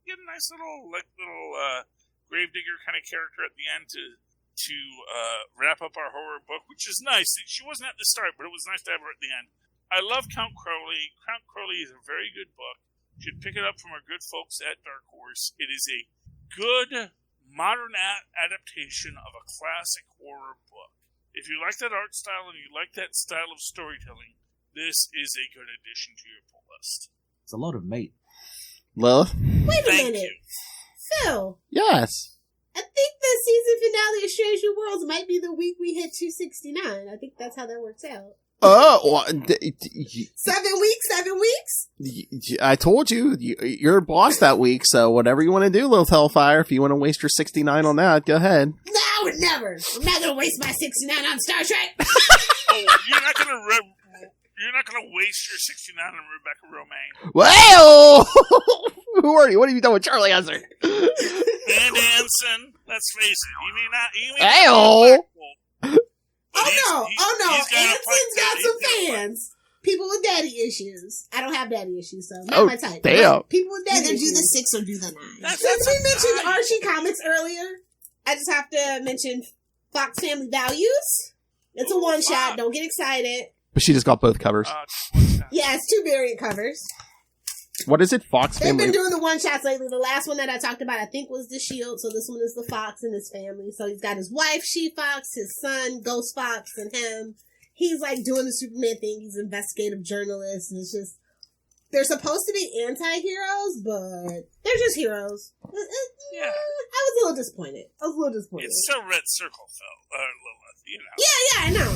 get a nice little gravedigger kind of character at the end to wrap up our horror book, which is nice. She wasn't at the start, but it was nice to have her at the end. I love Count Crowley. Count Crowley is a very good book. You should pick it up from our good folks at Dark Horse. It is a good modern adaptation of a classic horror book. If you like that art style and you like that style of storytelling, this is a good addition to your pull list. It's a load of mate. Lilith? Wait a Thank minute. you. Phil, Yes. I think the season finale of Strange New Worlds might be the week we hit 269. I think that's how that works out. Oh, 7 weeks? I told you, you're boss that week, so whatever you want to do, Lilith Hellfire, if you want to waste your 69 on that, go ahead. No, I would never. I'm not going to waste my 69 on Star Trek. Oh, you're not gonna waste your 69 on Rebecca Romaine. Well, who are you? What have you done with Charlie Hesser? Van Anson, let's face it, he may not be Hey-oh. Oh no. Anson's got some fans. People with daddy issues. I don't have daddy issues, so not my type. Damn. People with daddy Either issues. do the 6 or do the 9. Since we mentioned Archie Comics earlier, I just have to mention Fox Family Values. It's a one-shot. Don't get excited. But she just got both covers. Yeah, it's 2 variant covers. What is it? Fox They've Family? been doing the one-shots lately. The last one that I talked about, I think, was the Shield. So this one is the Fox and his family. So he's got his wife, She-Fox, his son, Ghost Fox, and him. He's like doing the Superman thing. He's an investigative journalist. And it's just, they're supposed to be anti-heroes, but they're just heroes. Yeah. I was a little disappointed. It's still Red Circle, Phil. Lilith, Yeah, I know.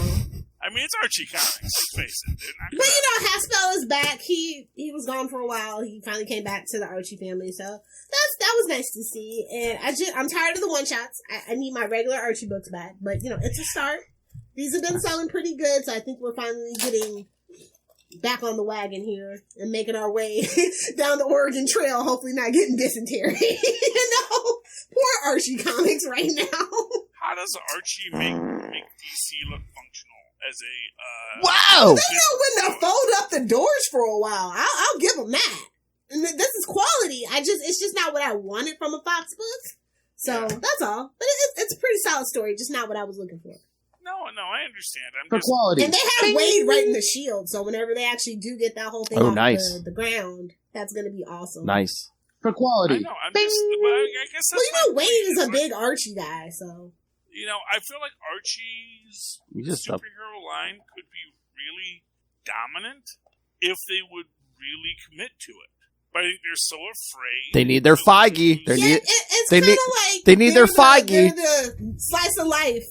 I mean, it's Archie Comics, let's face it. But Haspel is back. He was gone for a while. He finally came back to the Archie family, so that was nice to see. And I'm tired of the one shots. I need my regular Archie books back. But it's a start. These have been selling pretty good, so I think we're finally getting back on the wagon here and making our way down the Oregon Trail. Hopefully, not getting dysentery. Poor Archie Comics right now. How does Archie make DC look functional? As a wow, they know when to fold up the doors for a while. I'll give them that. And this is quality. It's just not what I wanted from a Fox book. So that's all. But it's a pretty solid story. Just not what I was looking for. No, I understand. For quality, and they have Wade writing the Shield. So whenever they actually do get that whole thing off the ground, that's going to be awesome. Nice for quality. I know. I guess. Well, Wade is a big Archie guy, so. I feel like Archie's superhero line could be really dominant if they would really commit to it. But I think they're so afraid. They need their Feige. They need their Feige. They're the slice of life.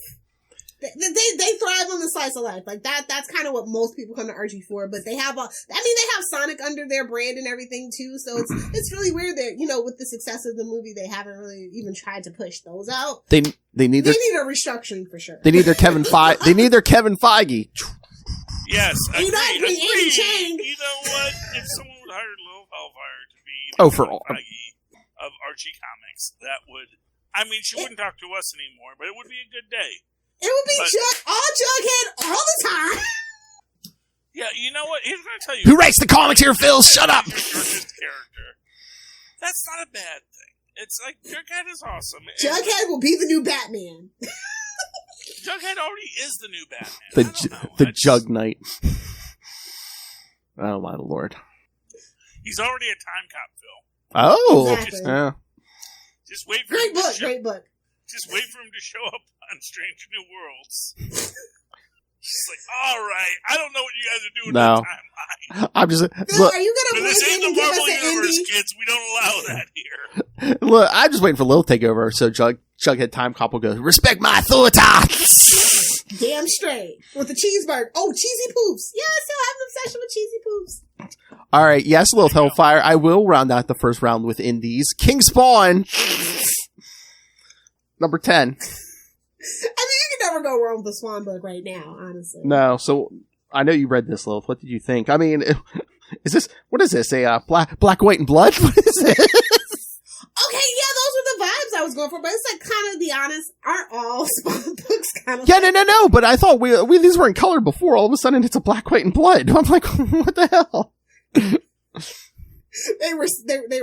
They thrive on the slice of life. Like that's kind of what most people come to Archie for. But they have they have Sonic under their brand and everything too. So it's really weird that with the success of the movie, they haven't really even tried to push those out. They need a restructuring for sure. They need their Kevin Feige. They need their Kevin Feige. Yes, Andy Chang. You know what? If someone would hire Lil Hellfire to be the Feige of Archie Comics, that would. I mean, she wouldn't talk to us anymore, but it would be a good day. It would be Jughead all the time. Yeah, you know what? Here's what I tell you. Who writes the comics here, Phil? Shut up. Your character. That's not a bad thing. It's like Jughead is awesome. Jughead will be the new Batman. Jughead already is the new Batman. The Jug Knight. Oh my lord. He's already a time cop, Phil. Oh, exactly. Just wait for him. Great book. Just wait for him to show up on Strange New Worlds. She's like, all right, I don't know what you guys are doing. No, I'm just. Phil, are you gonna this ain't the give Marvel us an Universe, indie? kids. We don't allow that here. Look, I'm just waiting for Lil to take over, so Jughead Time Cop will go, respect my authority. Damn straight with the cheeseburger. Oh, cheesy poops. Yeah, I still have an obsession with cheesy poops. All right, yes, Lil Hellfire. I will round out the first round with indies. King Spawn, number 10. I mean, you can never go wrong with a Swan book right now, honestly. No, so I know you read this, Lil. What did you think? I mean, what is this? A black, white, and blood? What is this? Okay, going for, but it's like, kind of, to be honest, aren't all Spawn books kind of? Yeah, no. But I thought we these were in color before. All of a sudden, it's a black, white, and blood. I'm like, what the hell? They were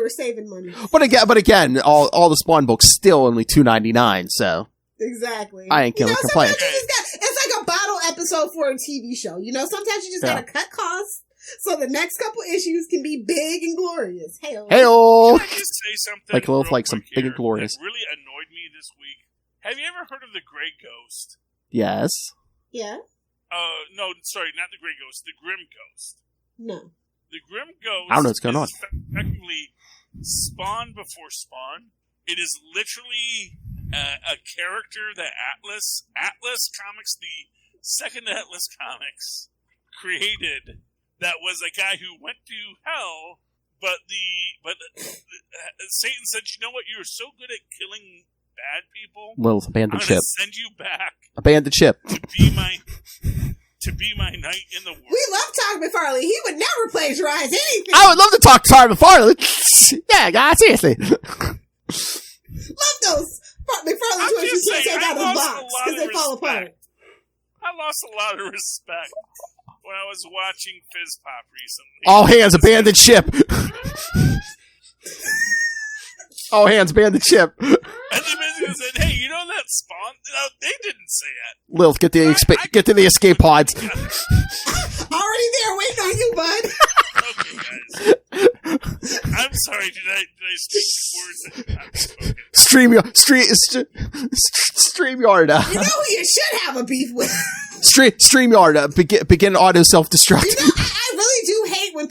saving money. But again, all the Spawn books still only $2.99. So exactly, I ain't gonna complain. It's like a bottle episode for a TV show. Sometimes you just gotta cut costs so the next couple issues can be big and glorious. Hey-o. Can I just say something? Like some big and glorious. That really annoyed me this week. Have you ever heard of the Grey Ghost? Yes. Yeah. No, sorry, not the Grey Ghost. The Grim Ghost. No. The Grim Ghost. I don't know what's going on. Effectively, Spawn before Spawn. It is literally a character that Atlas Comics, the second Atlas Comics, created. That was a guy who went to hell, but Satan said, "You know what? You're so good at killing bad people. Well, abandoned ship. Send you back. Abandoned ship. To be my knight in the world." We love Todd McFarlane. He would never plagiarize anything. I would love to talk to Todd McFarlane. Yeah, guys, seriously. Love those McFarlane toys you can't take out of the box because they fall apart. I lost a lot of respect when I was watching Fizz Pop recently. All hands, abandoned ship. All hands, abandoned ship. And they basically said, "Hey, you know that Spawn?" No, they didn't say it. Lilith, get to the escape pods. Already there, waiting on you, bud. Okay, guys. I'm sorry. Did I speak words that not spoken? StreamYard. You know who you should have a beef with? StreamYard. Begin auto self-destruct. I really do hate when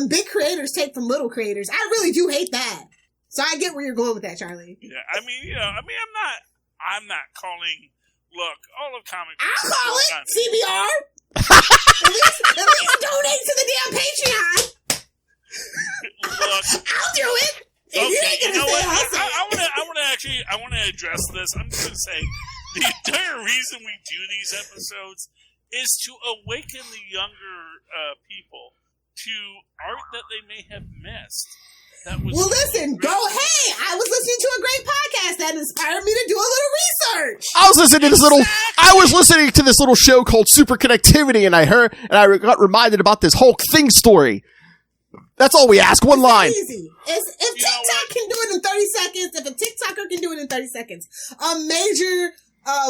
big creators take from little creators. I really do hate that. So I get where you're going with that, Charlie. Yeah, I'm not calling. Look, all of comic books. I'll call it CBR. at least donate to the damn Patreon. Look, I'll do it. Okay, you know what? I want to address this. I'm just going to say the entire reason we do these episodes is to awaken the younger people to art that they may have missed. Well, listen, hey, I was listening to a great podcast that inspired me to do a little research. I was listening to this little show called Super Connectivity, and I got reminded about this Hulk thing story. That's all we ask. One line. Easy. If TikTok can do it in 30 seconds, if a TikToker can do it in 30 seconds, a major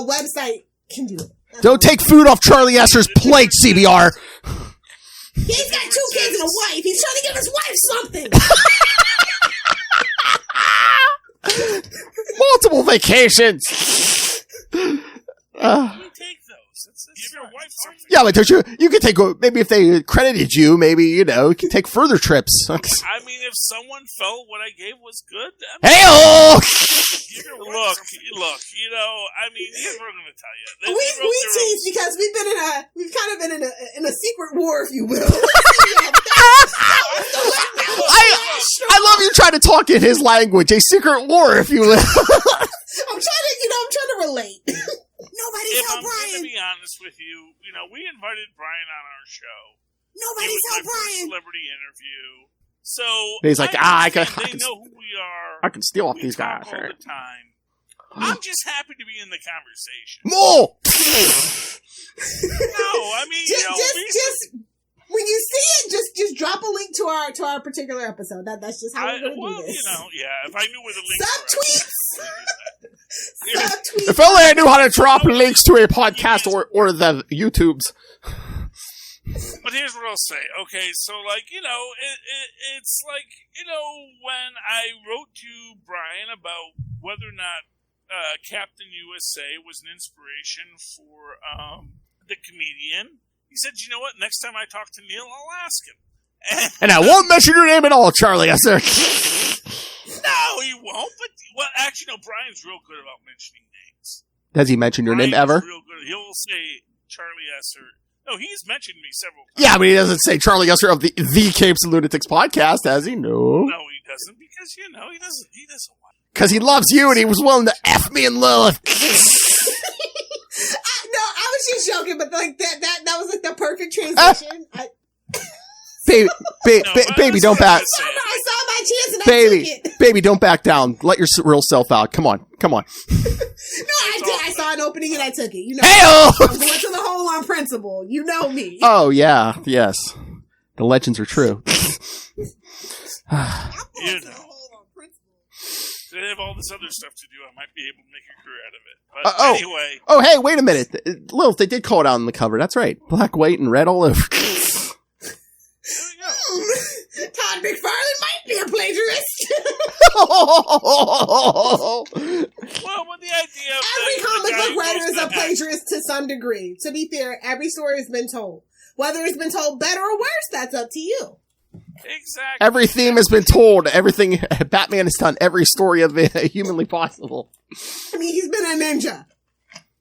website can do it. Don't take food off Charlie Esser's plate, CBR. He's got 2 kids and a wife. He's trying to give his wife something. Multiple vacations. You take those. Give your wife something. Yeah, but don't you can take, maybe if they credited you, maybe, you can take further trips. I mean, if someone felt what I gave was good, hey-oh! Look, I mean, here's what I'm going to tell you. We tease because we've kind of been in a secret war, if you will. I love you trying to talk in his language, a secret war, if you will. I'm trying to relate. Nobody's helped Brian. I'm going to be honest with you, we invited Brian on our show. Nobody's helped Brian. Celebrity interview. So he's like, they know who we are. I can steal off these guys. All the time. I'm just happy to be in the conversation. More. No, I mean, just when you see it, just drop a link to our particular episode. That's just how we're going to do this. If I knew where the links Subtweets. If only I knew how to drop links to a podcast or the YouTubes. But here's what I'll say. Okay, so it's like, when I wrote to Brian about whether or not Captain USA was an inspiration for the comedian, he said, "You know what? Next time I talk to Neil, I'll ask him." And I won't mention your name at all, Charlie. I said. No, he won't. But actually, no. Brian's real good about mentioning names. Has he mentioned your name ever? Real good. He'll say Charlie Esser. No, he's mentioned me several times. Yeah, but he doesn't say Charlie Esser of the Capes and Lunatics podcast, has he? No. No, he doesn't, because he doesn't want. Because he loves you and he was willing to F me and Lilith. No, I was just joking, but that was like the perfect transition. Baby, don't bat. I saw my chance and I Baby, took it. baby, don't back down. Let your real self out. Come on. No, I did. I saw an opening and I took it. You know, Hey-o! I'm going to the hole on principle. You know me. Oh, yeah. Yes. The legends are true. You know. They have all this other stuff to do. I might be able to make a career out of it. But anyway. Oh, hey, wait a minute. Lilith, they did call it out on the cover. That's right. Black, white, and red all over. Todd McFarlane might be a plagiarist. Well, with the idea of Every comic book writer is a that- plagiarist to some degree. To be fair, every story has been told. Whether it's been told better or worse, that's up to you. Exactly. Every theme has been told. Everything. Batman has done every story of it humanly possible. I mean, he's been a ninja.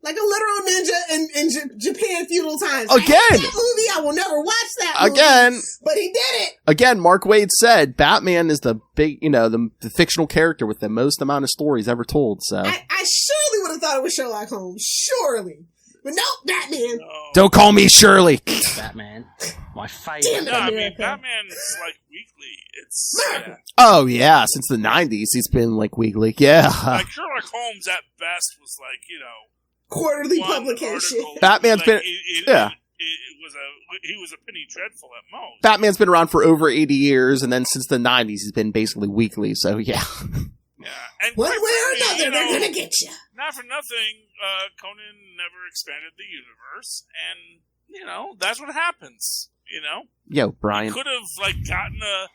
Like a literal ninja in Japan feudal times. Again! I hate that movie. I will never watch that movie. Again! But he did it. Again, Mark Waid said Batman is the big, the fictional character with the most amount of stories ever told, so. I surely would have thought it was Sherlock Holmes. Surely. But nope, Batman. No. Don't call me Shirley. Batman. My Damn favorite. it, No, I mean, America. Batman's like weekly. It's America. Oh, yeah. Since the 90s, he's been like weekly. Yeah. like Sherlock Holmes at best was like, Quarterly one publication. article. Batman's Like, been- yeah. He was a penny dreadful at most. Batman's been around for over 80 years, and then since the 90s, he's been basically weekly, so yeah. Yeah, and One quite way or frankly, another, they're going to get you. Not for nothing, Conan never expanded the universe, and that's what happens. Yo, Brian. Could have gotten a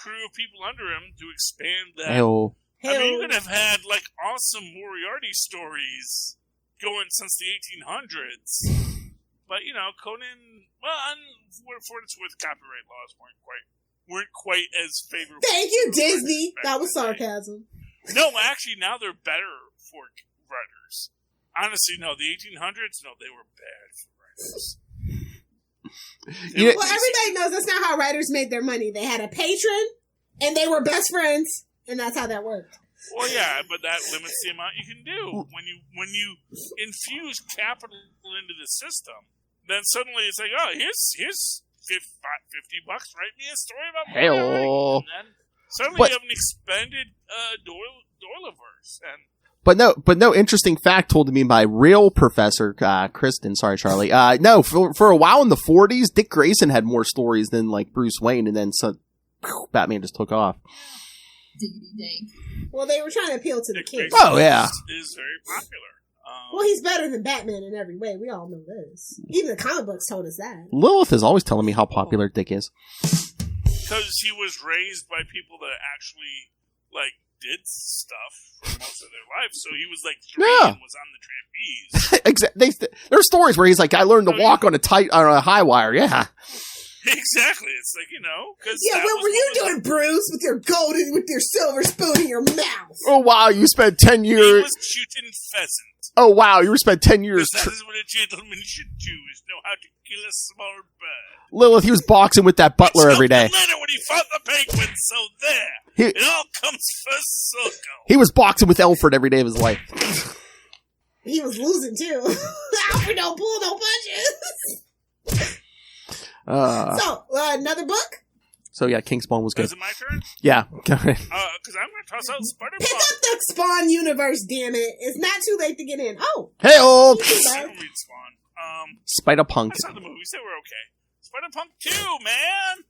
crew of people under him to expand that. Hey-o. I mean, you could have had awesome Moriarty stories going since the 1800s. But Conan. Well, for what it's worth, copyright laws weren't quite as favorable. Thank you, Disney. That was sarcasm. No, actually, now they're better for writers. Honestly, no, the 1800s, no, they were bad for writers. Well, everybody knows that's not how writers made their money. They had a patron, and they were best friends, and that's how that worked. Well, yeah, but that limits the amount you can do. When you infuse capital into the system, then suddenly it's like, oh, here's $50. Write me a story about Moriarty. Hey-o. And then suddenly But- you have an expanded Doyleverse. And But no interesting fact told to me by real Professor Kristen. Sorry, Charlie. No, for a while in the 40s, Dick Grayson had more stories than Bruce Wayne, and then Batman just took off. Diggity dang. Well, they were trying to appeal to the Dick kids. Grayson Oh, yeah. is very popular. Well, he's better than Batman in every way. We all know this. Even the comic books told us that. Lilith is always telling me how popular Dick is. Because he was raised by people that actually did stuff for most of their life, so he was 3 Yeah. and was on the trapeze. There's stories where he's like, I learned to walk on a high wire. Yeah. Exactly. It's because Yeah, what were you doing, Bruce, with your silver spoon in your mouth? Oh, wow. You spent 10 He years. was shooting pheasant. Oh, wow. You spent 10 years. Because that is what a gentleman should do: is know how to kill a small bird. Lilith, he was boxing with that butler every day. Later, when he fought the penguin, so He- it all comes full circle. He was boxing with Alfred every day of his life. He was losing, too. Alfred don't pull no punches. So, another book? So yeah, Kingspawn was good. Is it my turn? Yeah. Because I'm going to toss out Spider-Man. Pick up the Spawn universe, damn it. It's not too late to get in. Oh. Hey, oh! I don't read Spawn. Spider-Punk. I saw the movies. They were okay. Spider-Punk 2, man!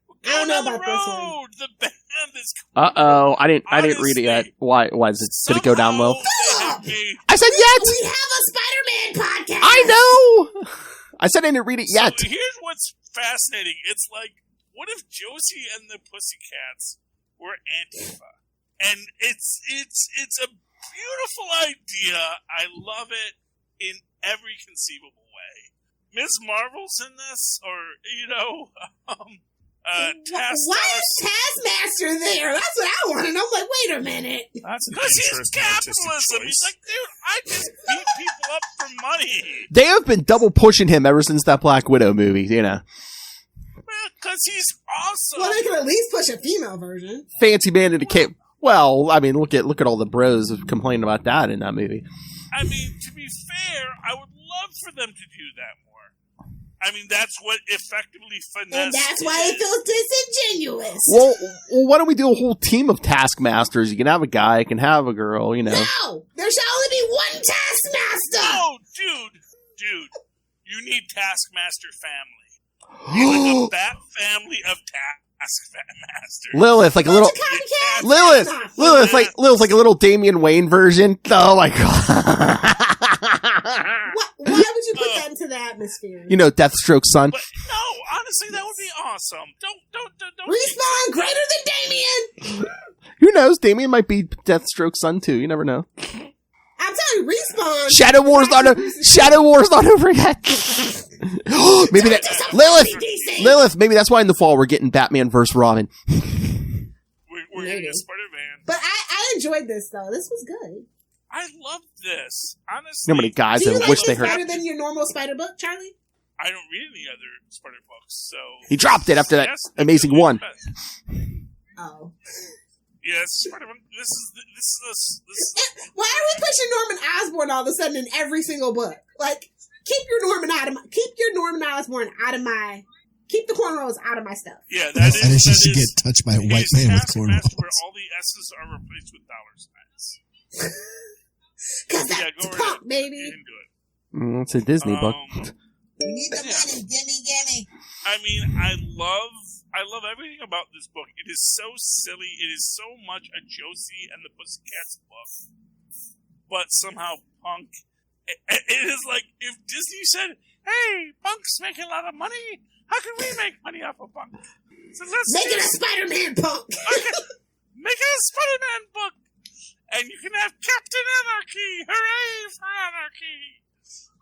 We're I don't going know on the about this one. road! The band is... Uh-oh. I didn't read it yet. Why did it go down low? I said yet! We have a Spider-Man podcast! I know! I said I didn't read it yet. So here's what's fascinating. It's what if Josie and the Pussycats were Antifa? And it's a beautiful idea. I love it in every conceivable way. Miss Marvel's in this, or Why is Taskmaster there? That's what I want. And I'm like, wait a minute. That's an because he's interesting artistic capitalism. He's choice. like, dude, I just beat people up for money. They have been double pushing him ever since that Black Widow movie, Because he's awesome. Well, they could at least push a female version. Fancy man in a cape. Well, I mean, look at all the bros complaining about that in that movie. I mean, to be fair, I would love for them to do that more. I mean, that's what effectively finesse. And that's why it feels disingenuous. Well, why don't we do a whole team of Taskmasters? You can have a guy, you can have a girl, you know. No! There shall only be one Taskmaster! No, dude. You need Taskmaster family. You need a bat family of Taskmasters. Lilith, like a little Lilith, like a little Damian Wayne version. Oh my god. Why would you put that into the atmosphere? You know, Deathstroke's son. But no, honestly, that would be awesome. Don't. Respawn greater than Damien! Who knows? Damian might be Deathstroke's son too. You never know. I'm telling you, Respawn. Shadow War's not over yet. Maybe that Lilith. Maybe that's why in the fall we're getting Batman versus Robin. We're getting a Spider-Man. But I enjoyed this though. This was good. I love this. Honestly, You know how many guys Do you that like wish this they heard. better than your normal Spider book, Charlie? I don't read any other Spider books, so He dropped it after that yes, amazing one. Oh. Yes, Spider-Man. This is. Why are we pushing Norman Osborn all of a sudden in every single book? Like, keep your Norman Osborn out of my. Keep the cornrows out of my stuff. Yeah, I think she should get touched by a white man with cornrows. Where all the S's are replaced with dollar signs. Cause that's punk, baby. It's a Disney book. We need the money. Gimme. I mean, I love everything about this book. It is so silly. It is so much a Josie and the Pussycats book, but somehow punk. It is like if Disney said, "Hey, punk's making a lot of money. How can we make money off of punk? So let's make it a Spider-Man punk. Make it a Spider-Man book, and you can have Captain Anarchy. Hooray for anarchy!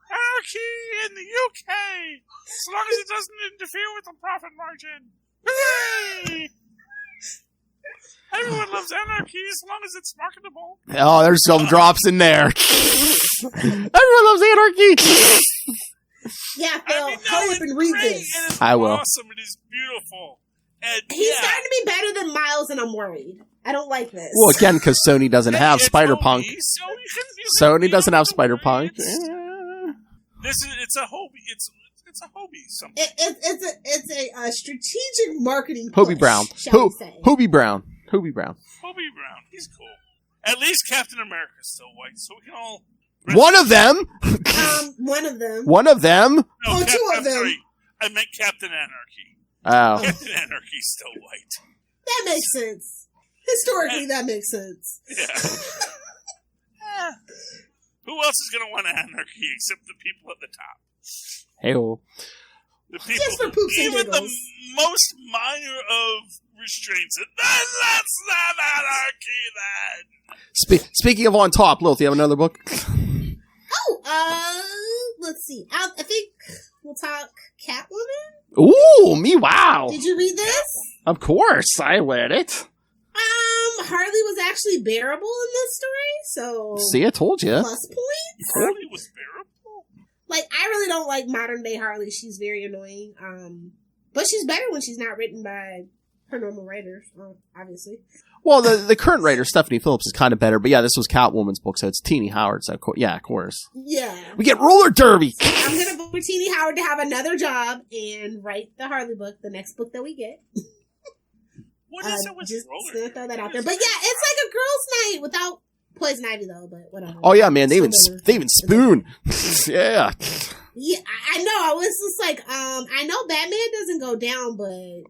Anarchy in the UK, so long as it doesn't interfere with the profit margin. Hooray! Everyone loves anarchy as long as it's marketable. Oh, there's some drops in there. Everyone loves anarchy. Yeah, Phil, hurry up and read this. I will. Awesome, it is beautiful. And He's starting to be better than Miles, and I'm worried. I don't like this. Well, again, because Sony doesn't have Spider-Punk. Sony doesn't have Spider-Punk. It's a Hobie. It's a Hobie. Something. It's a strategic marketing push, Hobie Brown. Hobie Brown. He's cool. At least Captain America's still white, so we can all. One of them. One of them. No, two of them. Sorry, I meant Captain Anarchy. Oh. Captain Anarchy's still white. That makes sense. Historically, that makes sense. Yeah. Who else is going to want anarchy except the people at the top? Hey-o. The people, just for poops and even the giggles. most minor of restraints. Let's have anarchy then. Speaking of on top, Lil, do you have another book? Let's see. I think we'll talk Catwoman. Ooh, me, wow. Did you read this? Of course, I read it. Harley was actually bearable in this story, so... See, I told you. Plus points. Harley was bearable? Like, I really don't like modern day Harley. She's very annoying. But she's better when she's not written by her normal writers, obviously. Well, the current writer, Stephanie Phillips, is kind of better, but yeah, this was Catwoman's book, so it's Teenie Howard, so yeah, of course. Yeah. We get roller derby! I'm gonna vote for Teenie Howard to have another job and write the Harley book, the next book that we get. What is it with just roller gonna throw that out there. But yeah, it's like a girls' night without Poison Ivy, though, but whatever. Oh yeah, man, they even spoon. Yeah. Yeah, I know. I was just like, I know Batman doesn't go down, but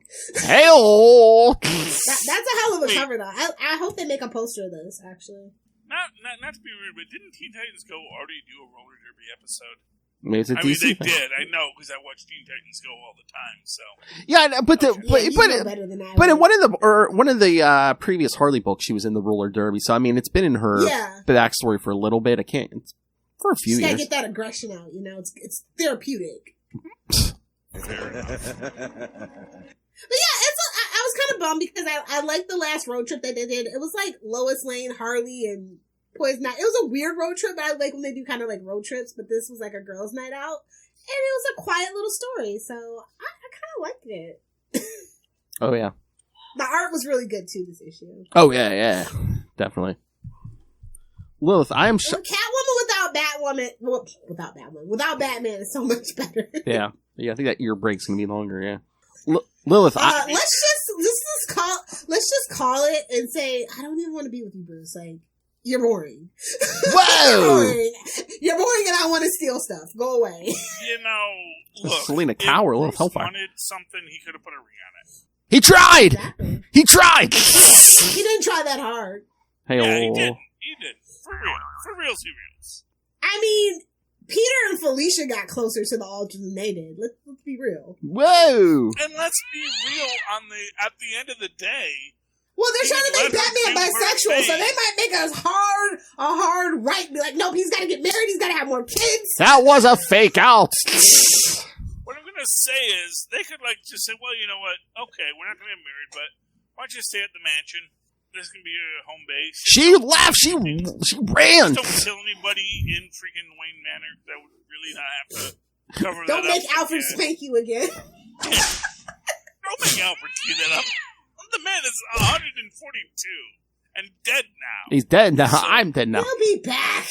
Hell, that's a hell of a cover, though. I hope they make a poster of this. Actually, not to be rude, but didn't Teen Titans Go already do a roller derby episode? Maybe it's a I mean, DC they thing. did. I know because I watch Teen Titans Go all the time. So yeah, but but in one of the previous Harley books, she was in the roller derby. So I mean, it's been in her backstory for a little bit. It's for a few Just years. gotta get that aggression out. You know, it's therapeutic. But yeah, I was kind of bummed because I liked the last road trip that they did. It was like Lois Lane, Harley, and Poison Ivy. It was a weird road trip. I like when they do kind of like road trips, but this was like a girls' night out, and it was a quiet little story. So I kind of liked it. Oh yeah. The art was really good too. This issue. Oh yeah, definitely. Lilith, I am Catwoman without Batwoman, without Batman is so much better. Yeah. Yeah, I think that ear break's gonna be longer. Yeah, Lilith. Let's just call it and say I don't even want to be with you, Bruce. Like you're boring. Whoa! You're boring, and I want to steal stuff. Go away. You know, look, Selena Cower, if Lilith Bruce Hellfire. wanted something, he could have put a ring on it. He tried. Exactly. He tried. He didn't try that hard. Hey, Yeah, he did. He did. For reals. I mean, Peter and Felicia got closer to the altar than they did. Let's be real. Whoa! And let's be real. At the end of the day, Well, they're trying to make Batman bisexual, so they might make a hard right. Be like, nope, he's got to get married. He's got to have more kids. That was a fake out. what I'm gonna say is they could just say, well, you know what? Okay, we're not gonna get married, but why don't you stay at the mansion? This can be your home base. She left. She ran. Just don't kill anybody in freaking Wayne Manor. That would really not have to cover that up. Don't make Alfred spank you again. Don't make Alfred do that up. The man is 142 and dead now. He's dead now. So, I'm dead now. He'll be back.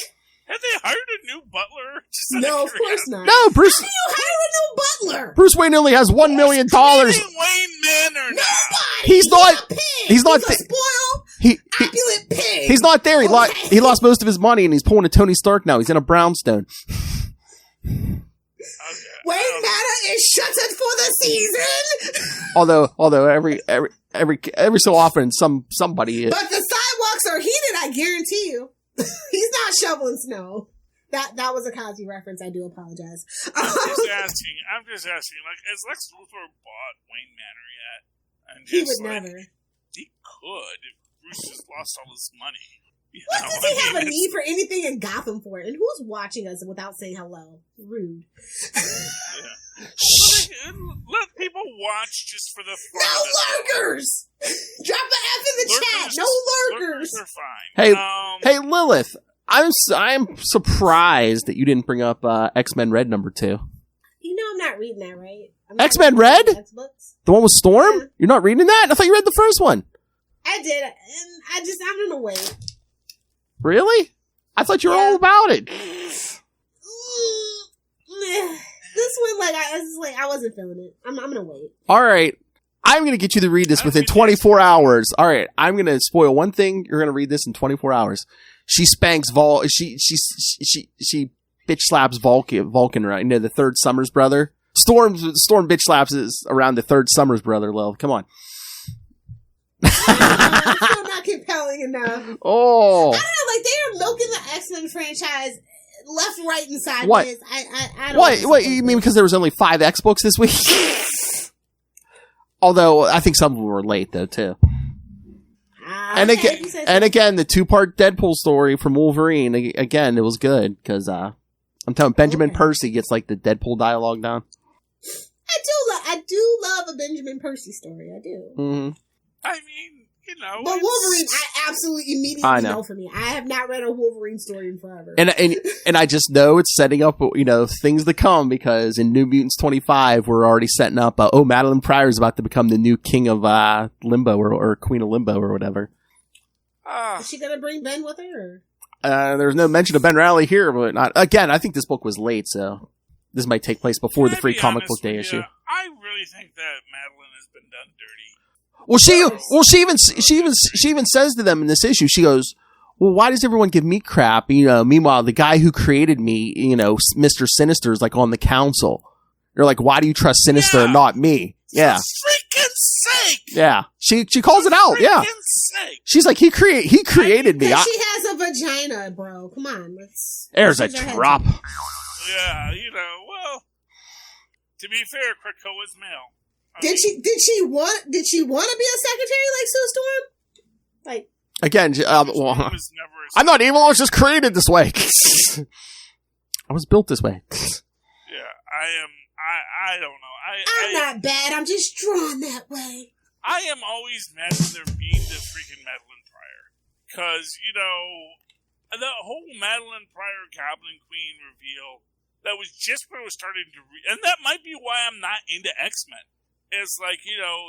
Have they hired a new butler? No, of course not. No, Bruce. How do you hire a new butler? Bruce Wayne only has $1 million. Wayne Manor now. He's not. He's not. A spoiled, opulent pig. He's not there. He lost most of his money, and he's pulling a Tony Stark now. He's in a brownstone. Okay. Wayne Manor is shuttered for the season. Although every so often somebody. But the sidewalks are heated. I guarantee you. He's not shoveling snow. That was a Cosby reference. I do apologize. I'm just asking. Like, has Lex Luthor bought Wayne Manor yet? And He just, would never. He could if Bruce just lost all his money. What does he have a need for anything in Gotham for? And who's watching us without saying hello? Rude. Yeah. Let people watch just for the fun. No lurkers! Drop the F in the chat. No lurkers. Lurkers are fine. Hey, Lilith. I'm surprised that you didn't bring up X-Men Red #2. You know I'm not reading that, right? X-Men Red? The one with Storm? Yeah. You're not reading that? I thought you read the first one. I did, and I'm gonna wait. Really? I thought you were all about it. This one, I wasn't feeling it. I'm gonna wait. All right. I'm going to get you to read this within 24 hours. All right. I'm going to spoil one thing. You're going to read this in 24 hours. She spanks she bitch slaps Vulcan, right? You know, the third Summers brother. Storm bitch slaps is around the third Summers brother, Lil. Come on. It's still not compelling enough. Oh. I don't know, they are milking the X-Men franchise left, right, and sideways. What? I don't What you mean because there was only 5 X books this week? Although I think some of them were late though too. And again, the 2-part Deadpool story from Wolverine. Again, it was good because I'm telling Benjamin Percy gets the Deadpool dialogue down. I do love a Benjamin Percy story. I do. Mm-hmm. I mean, but Wolverine, I absolutely immediately know for me. I have not read a Wolverine story in forever. And I just know it's setting up, things to come because in New Mutants 25, we're already setting up, Madeline Pryor is about to become the new king of Limbo or queen of Limbo or whatever. Is she going to bring Ben with her? There's no mention of Ben Reilly here, but again, I think this book was late, so this might take place before the Free Comic Book Day issue. I really think that Madeline has been done dirty. She even says to them in this issue, she goes, well, why does everyone give me crap? Meanwhile, the guy who created me, Mr. Sinister is on the council. You're like, why do you trust Sinister and not me? Yeah. For freaking sake! Yeah. She calls it out. Yeah. Sake. She's like, he created me. She has a vagina, bro. Come on. There's a drop. Yeah, well, to be fair, Krakoa's male. Did she want to be a secretary like Sue Storm? Again, I'm not evil. I was just created this way. I was built this way. Yeah, I am. I don't know. I'm not bad. I'm just drawn that way. I am always mad when they're being the freaking Madeline Pryor. Because, the whole Madeline Pryor Goblin Queen reveal, that was just when it was starting to and that might be why I'm not into X-Men. It's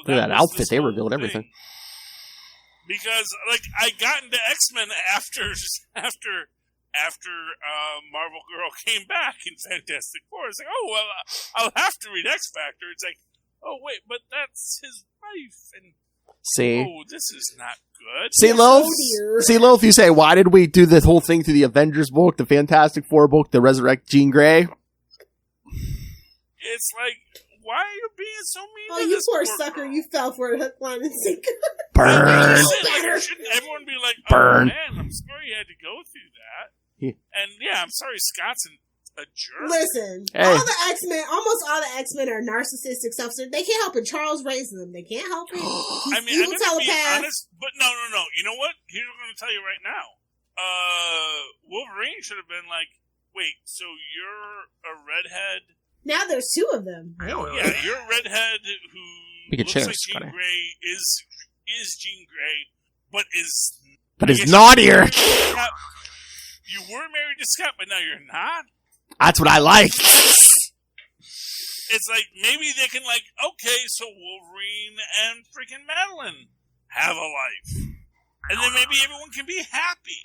that outfit, they revealed everything. Because, I got into X-Men after after Marvel Girl came back in Fantastic Four. It's like, oh, well, I'll have to read X Factor. It's like, oh, wait, but that's his wife. And, See? oh, this is not good. See, Lilith, you say, why did we do this whole thing through the Avengers book, the Fantastic Four book, the Resurrect Jean Grey? It's like, why are you being so mean Oh, to you this poor girl? sucker. You fell for it hook, line, and sinker. Burn! Shouldn't everyone be like, oh, Burn. man, I'm sorry you had to go through that. And, yeah, I'm sorry Scott's a jerk. Listen, Hey. all the X-Men, almost all the X-Men are narcissistic self. They can't help it. Charles raised them. They can't help it. He's I mean, evil I'm going to be telepath. honest, but no. You know what? Here's what I'm going to tell you right now. Wolverine should have been like, wait, so you're a redhead? Now there's two of them. Yeah, you're a redhead who We could looks share like this, Jean Scotty. Grey, is Jean Grey, but is naughtier. You were married to Scott, but now you're not? That's what I like. It's like, maybe they can okay, so Wolverine and freaking Madeline have a life. And then maybe everyone can be happy.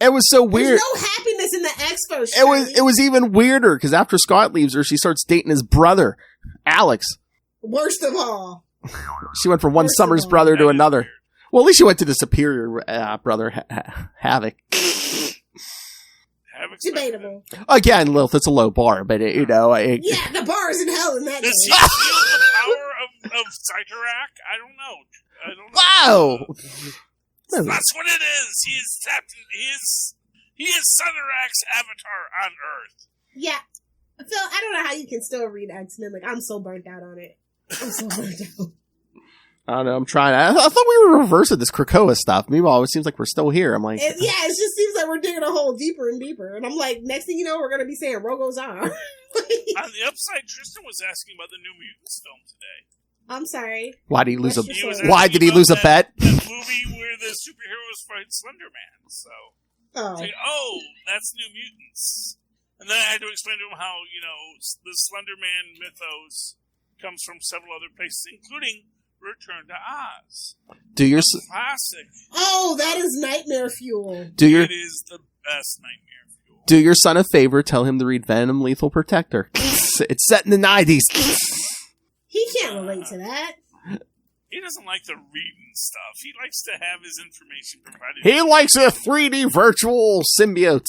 It was so weird. There's no happiness in the X-Force. It was even weirder because after Scott leaves her, she starts dating his brother, Alex. Worst of all. She went from one summer's brother to another. Well, at least she went to the superior brother, Havoc. Debatable. Again, Lilith, it's a low bar, but yeah, the bar's in hell in that Does game. he feel the power of Cyttorak? I don't know. Wow! That's what it is. He is tapped. He is Cyttorak's avatar on Earth. Yeah. Phil, I don't know how you can still read X-Men. I'm so burnt out on it. I'm so burnt out. I don't know. I'm trying. I thought we were reversing this Krakoa stuff. Meanwhile, it seems like we're still here. I'm like, It just seems like we're digging a hole deeper and deeper. And I'm like, next thing you know, we're going to be saying Rogozar. On the upside, Tristan was asking about the new Mutants film today. I'm sorry. why did he lose Why did he lose a bet? That movie where the superheroes fight Slender Man. So, like, that's New Mutants. And then I had to explain to him how, the Slender Man mythos comes from several other places, including Return to Oz. Classic. Oh, that is nightmare fuel. It is the best nightmare fuel. Do your son a favor. Tell him to read Venom Lethal Protector. It's set in the 90s. He can't relate to that. He doesn't like the reading stuff. He likes to have his information provided. He likes a 3D virtual symbiote.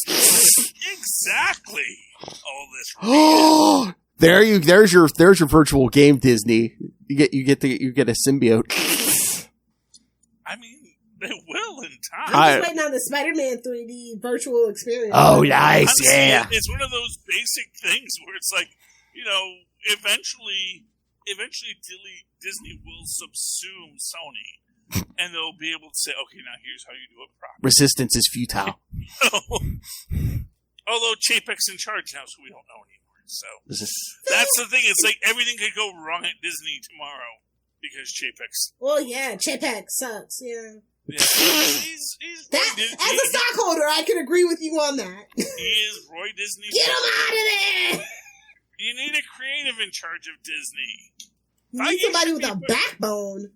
Exactly. All this. There's your virtual game, Disney. You get a symbiote. I mean, they will in time. I'm just waiting on the Spider-Man 3D virtual experience. Oh, nice, Honestly, yeah. It's one of those basic things where it's like, eventually Disney will subsume Sony, and they'll be able to say, okay, now here's how you do it properly. Resistance is futile. Although Chapek's in charge now, so we don't know anymore. So that's the thing. It's like everything could go wrong at Disney tomorrow because Chapek's. Well, yeah, Chapek sucks. Yeah. He's as a stockholder, I can agree with you on that. He is Roy Disney. Get him out of there! You need a creative in charge of Disney. You need somebody with a backbone.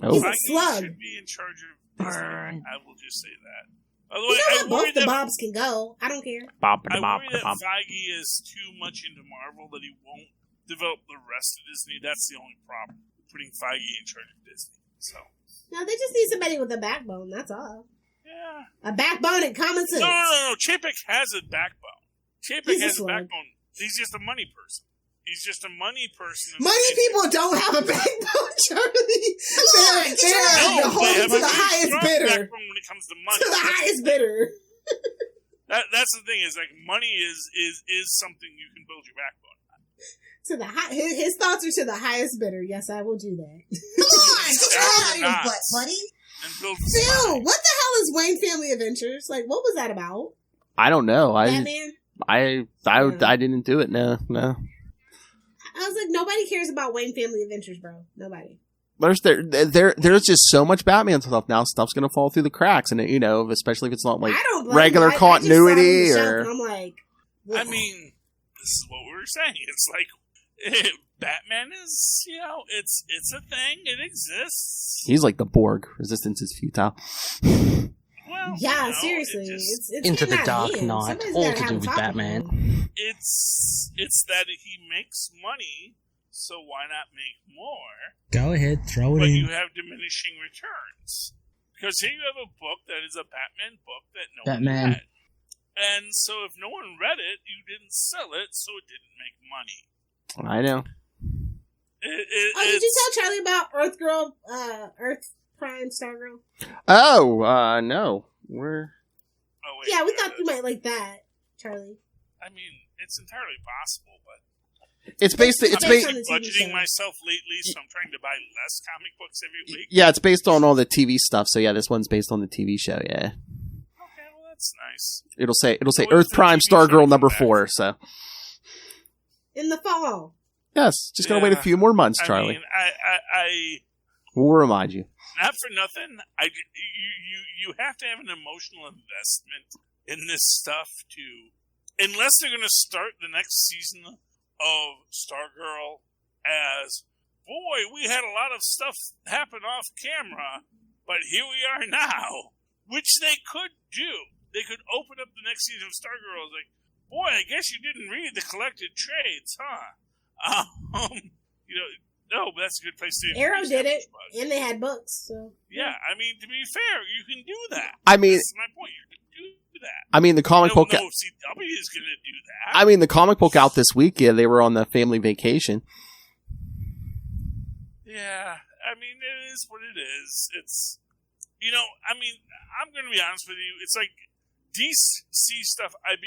He's a slug. Should be in charge of Disney. I will just say that. By the You way, know what? Both the Bobs can go. I don't care. I worry that Feige is too much into Marvel that he won't develop the rest of Disney. That's the only problem. Putting Feige in charge of Disney. So. No, they just need somebody with a backbone. That's all. Yeah. A backbone and common sense. No. Chapek has a backbone. Chapek has a backbone. He's just a money person. He's just a money person. Money people don't have a backbone, Charlie. They're holding to the highest bidder. When it comes to money, to the highest bidder. That's the thing. Is like money is something you can build your backbone on. To the his thoughts are to the highest bidder. Yes, I will do that. Come on, get your head out of your butt, buddy. Phil, what the hell is Wayne Family Adventures? Like, what was that about? I don't know. Batman? I didn't do it. No. I was like, nobody cares about Wayne Family Adventures, bro. Nobody. There's just so much Batman stuff now. Stuff's gonna fall through the cracks, and especially if it's not like regular continuity or. I'm like, I mean, this is what we were saying. It's like Batman is, it's a thing. It exists. He's like the Borg. Resistance is futile. Well, Yeah, you know, seriously. it just- It's Into in the that Dark hand. Knight, Somebody's all gotta to have do a with top of Batman. it. it's that he makes money, so why not make more? Go ahead, throw it But in. you have diminishing returns. Because here you have a book that is a Batman book that no one Batman. read. And so if no one read it, you didn't sell it, so it didn't make money. I know. Did you tell Charlie about Earth Girl, Earth Prime Stargirl? Oh, no. We're... Oh, wait, Yeah, we thought you might like that, Charlie. I mean, it's entirely possible, but It's based... It's It's based based... on the TV budgeting show. myself lately, so I'm trying to buy less comic books every week. Yeah, it's based on all the TV stuff. So yeah, this one's based on the TV show. Yeah, Okay, well, that's nice. it'll say What is Earth the Prime TV show Stargirl number back? 4. So In the fall. yes, just gotta wait a few more months, I Charlie. mean, I We'll remind you. not for nothing. You have to have an emotional investment in this stuff unless they're going to start the next season of Stargirl as, boy, we had a lot of stuff happen off camera, but here we are now, which they could do. They could open up the next season of Stargirl as like, boy, I guess you didn't read the collected trades, huh? No, but that's a good place to. Arrow introduce did it, Ambush. and they had books, so. Yeah, I mean, to be fair, you can do that. I mean, That's my point. You can do that. I mean the comic I don't book. know if CW is going to do that. I mean the comic book out this week. Yeah, they were on the family vacation. Yeah, I mean, it is what it is. It's, I mean, I'm going to be honest with you. It's like DC stuff. I'm a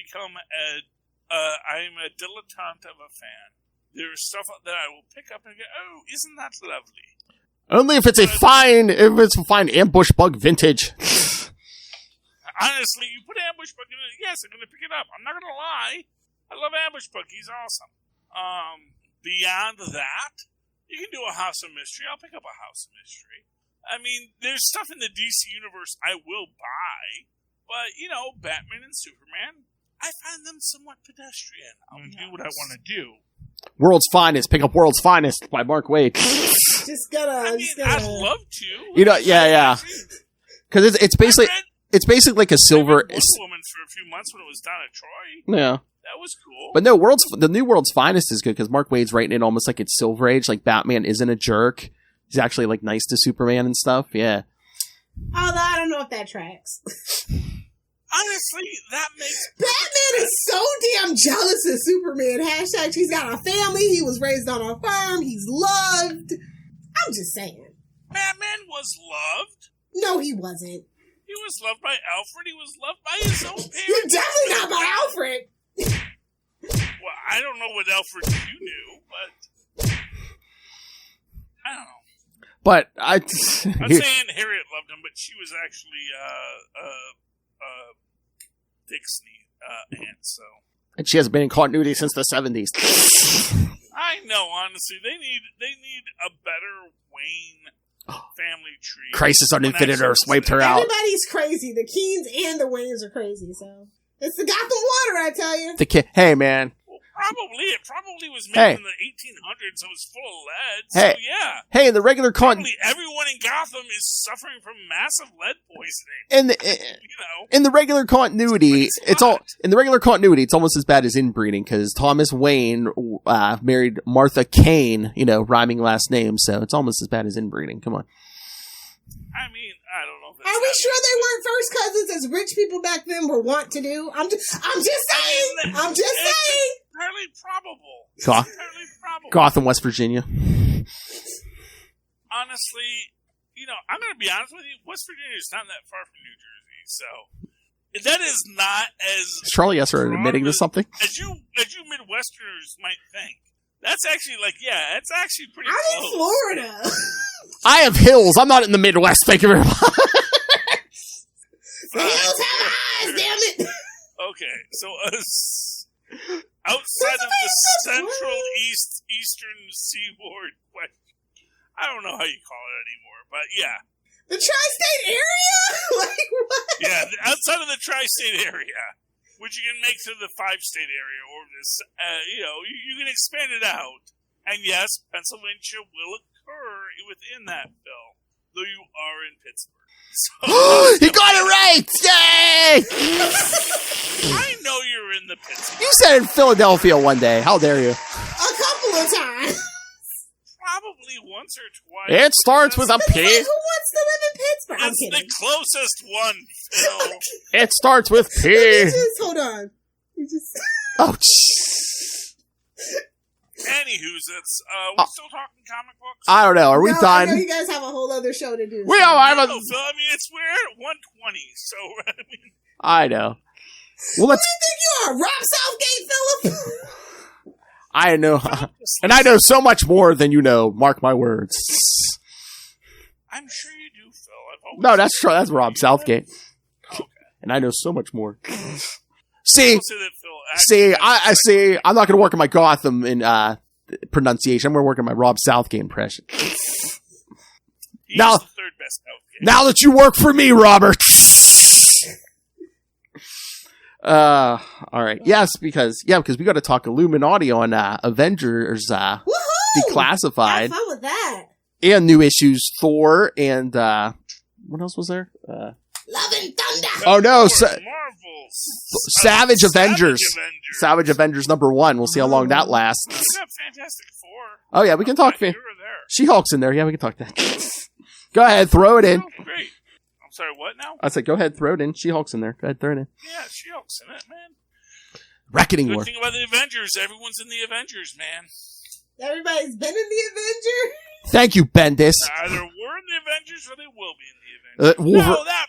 dilettante of a fan. There's stuff that I will pick up and go, oh, isn't that lovely? Only if it's a fine ambush bug vintage. Honestly, you put Ambush Bug in it, yes, I'm going to pick it up. I'm not going to lie. I love Ambush Bug. He's awesome. Beyond that, you can do a House of Mystery. I'll pick up a House of Mystery. I mean, there's stuff in the DC universe I will buy, but, Batman and Superman, I find them somewhat pedestrian. I'll do what I want to do. World's Finest. Pick up World's Finest by Mark Waid. Just gotta. I'd love to. Yeah. Because it's basically like a silver. Wonder Woman for a few months when it was down at Troy. Yeah. That was cool. But no, the new World's Finest is good because Mark Waid's writing it almost like it's Silver Age. Like Batman isn't a jerk. He's actually like nice to Superman and stuff. Yeah. Although I don't know if that tracks. Honestly, that makes... Batman is so damn jealous of Superman. # he's got a family. He was raised on a farm. He's loved. I'm just saying. Batman was loved. No, he wasn't. He was loved by Alfred. He was loved by his own parents. You're definitely not by Alfred. Well, I don't know what Alfred you knew, but... I don't know. But I'm saying Harriet loved him, but she was actually, Dick's aunt, so... And she hasn't been in continuity since the 70s. I know, honestly. They need a better Wayne family tree. Crisis on Infinite Earths wiped her out. Everybody's crazy. The Keens and the Waynes are crazy, so... It's the Gotham water, I tell you. Hey, man. Well, it probably was made in the 1800s, so it was full of lead, so yeah. Hey, in the regular Probably everyone in Gotham is suffering from massive lead poisoning. In the regular continuity, it's almost as bad as inbreeding because Thomas Wayne married Martha Kane, rhyming last name, so it's almost as bad as inbreeding. Come on. I mean, I don't know. Are we sure they weren't first cousins as rich people back then were wont to do? I'm just saying. I'm just saying. Entirely probable. Entirely probable. Gotham, West Virginia. Honestly, I'm going to be honest with you. West Virginia is not that far from New Jersey, so that is not as Charlie Esser admitting to something. as you Midwesterners might think. That's actually it's actually pretty close. I'm in Florida. I have hills. I'm not in the Midwest. Thank you very much. The hills have eyes, damn it. Okay, so outside of the central eastern seaboard question, I don't know how you call it anymore, but yeah. The tri-state area? Like what? Yeah, outside of the tri-state area, which you can make to the 5-state area, or this, you can expand it out. And yes, Pennsylvania will occur within that bill, though you are in Pittsburgh. So He got it right! Yay! I know you're in the pits. You said in Philadelphia one day. How dare you? A couple of times. Probably once or twice. It starts with a It's like, P. who wants to live in Pittsburgh? I'm It's kidding. the closest one, Phil. It starts with Let me P. just hold on. You just Oh, Anywho's, we're still talking comic books. I don't know. Are we No, I done? know you guys have a whole other show to do. We all have No, a. Phil, I mean, we're at 120, so, I mean. I know. Well, Who let's. do you think you are, Rob Southgate, Philip? I know. And I know so much more than you know. Mark my words. I'm sure you do, Phil. I've always No, that's true. That's Rob Southgate. Okay. And I know so much more. See, I'll say that Phil actually I see. I'm not going to work on my Gotham in pronunciation. I'm going to work on my Rob Southgate impression. he's now- the third best Southgate. Now that you work for me, Robert. All right. Yes, because we got to talk Illuminati on Avengers Woohoo! Declassified Have fun with that. and new issues Thor and what else was there? Love and Thunder. Oh no, Marvels. Savage Avengers. Savage Avengers #1. We'll see how long that lasts. We got Fantastic Four. Oh yeah, we can talk. Here or there. She-Hulk's in there. Yeah, we can talk that. Go ahead, throw it in. Oh, great. I'm sorry, what now? I said, go ahead, throw it in. She-Hulk's in there. Go ahead, throw it in. Yeah, She-Hulk's in it, man. Reckoning Good War. thing about the Avengers, everyone's in the Avengers, man. Everybody's been in the Avenger. Thank you, Bendis. Either we're in the Avengers or they will be in the Avengers. No, that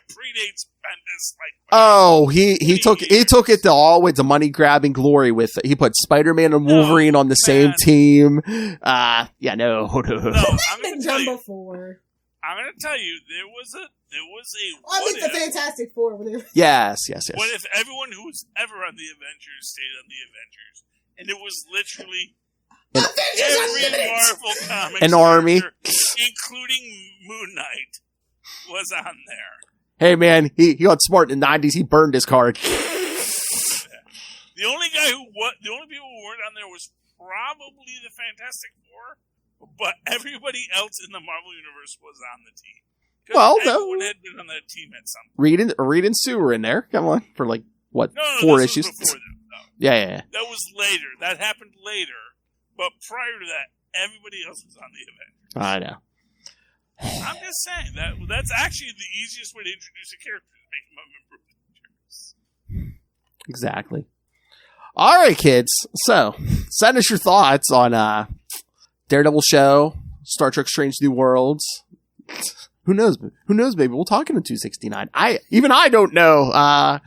predates Bendis. Like, Oh, he took it to all with the money grabbing glory with he put Spider-Man and Wolverine on the same team. No. no, I'm Been gonna tell done you. before. I'm gonna tell you, there was a I what think the if, Fantastic Four. When they Yes. what if everyone who was ever on the Avengers stayed on the Avengers, and it was literally Avengers every Unlimited. Marvel comic, An army. including Moon Knight, was on there. Hey man, he got smart in the 90s. He burned his card. The only people who weren't on there was probably the Fantastic Four, but everybody else in the Marvel universe was on the team. Well, everyone had been on that team at some point. Reed and Sue were in there. Come on, for like what No, 4 this issues? was before them. No. Yeah. That was later. That happened later. But prior to that, everybody else was on the Avengers. I know. I'm just saying that's actually the easiest way to introduce a character, to make him a member of the Avengers. Exactly. All right, kids. So, send us your thoughts on Daredevil show, Star Trek: Strange New Worlds. Who knows? Who knows? Maybe we'll talk in the 269. I don't know.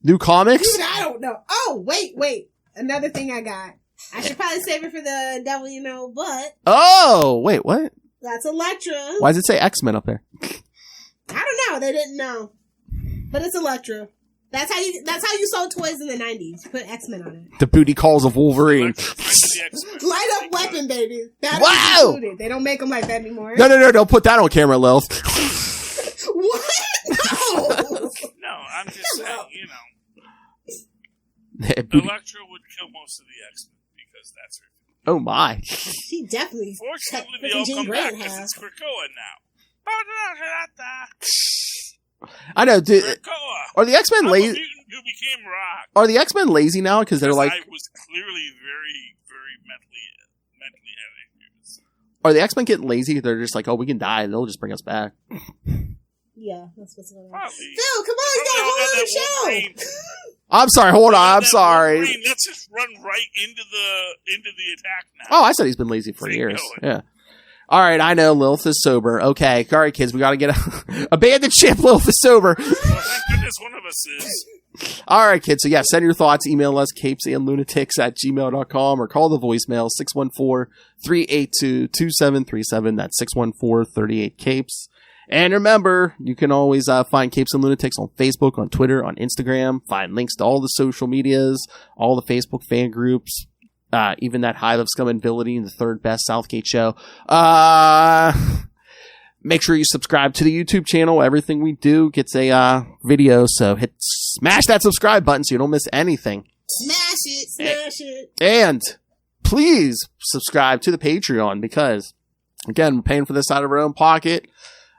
New comics. Even I don't know. Oh, wait. Another thing I got. I should probably save it for the devil, but Oh, wait, what? that's Elektra. Why does it say X-Men up there? I don't know. They didn't know, but it's Elektra. That's how you sold toys in the 90s. You put X-Men on it. The booty calls of Wolverine. Light up weapon, baby. That Wow! included. They don't make them like that anymore. No, don't put that on camera, Lilith. What? No. No, I'm just saying, Booty- Elektra would kill most of the X-Men because that's her. Oh my. She definitely. Fortunately, cut they all Jean come Grey back in because half. it's Krakoa now. I know, dude. Krakoa. Are the X-Men I'm a lazy? mutant who became rock. Are the X-Men lazy now? Because they're like, I was clearly very, very mentally heavy. are the X-Men getting lazy? They're just like, oh, we can die. They'll just bring us back. Yeah, that's what's going on. Probably. Phil, come on, you got a whole other show. I'm sorry. Hold on. I'm sorry. Wolverine, let's just run right into the attack now. Oh, I said he's been lazy for years. Yeah. All right, I know Lilith is sober. Okay, all right, kids, we got to get a bandit ship. Lilith is sober. Well, thank goodness one of us is. All right, kids. So yeah, send your thoughts. Email us CapesandLunatics@gmail.com or call the voicemail 614-382-2737. That's 614-38-CAPES. And remember, you can always find Capes and Lunatics on Facebook, on Twitter, on Instagram. Find links to all the social medias, all the Facebook fan groups, even that Hive of Scum and Villainy, the third best Southgate show. Make sure you subscribe to the YouTube channel. Everything we do gets a video, so smash that subscribe button so you don't miss anything. Smash it. And please subscribe to the Patreon because, again, we're paying for this out of our own pocket.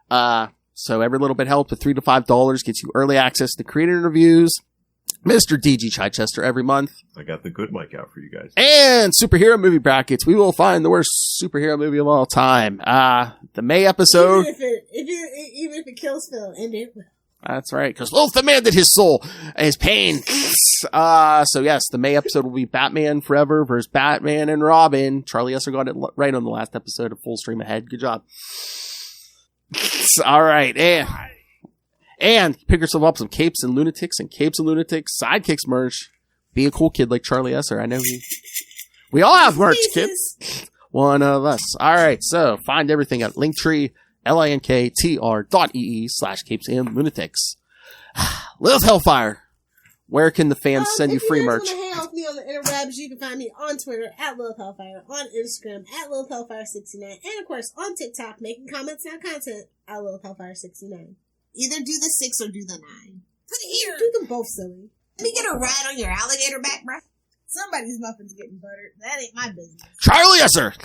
So every little bit helps. With $3 to $5 gets you early access to creator interviews, Mr. DG Chichester every month. I got the good mic out for you guys. And superhero movie brackets. We will find the worst superhero movie of all time. The May episode. Even if it kills Phil, and it will. That's right, because Wolf demanded his soul, his pain. So yes, the May episode will be Batman Forever versus Batman and Robin. Charlie Esser got it right on the last episode of Full Stream Ahead. Good job. All right, and pick yourself up some Capes and Lunatics and Capes and Lunatics Sidekicks merch. Be a cool kid like Charlie Esser. I know we all have merch, kids. One of us. All right, so find everything at Linktree, linktr.ee/CapesandLunatics. Lilith Hellfire, where can the fans send you free merch? If you guys want to hang out with me on the interwebs, you can find me on Twitter at Lilith Hellfire, on Instagram at Lilith Hellfire69, and of course on TikTok, making comments and content at Lilith Hellfire69. Either do the 6 or do the 9. Put it here. Do them both, silly. Let me get a ride on your alligator back, bruh. Somebody's muffin's getting buttered. That ain't my business. Charlie Esser.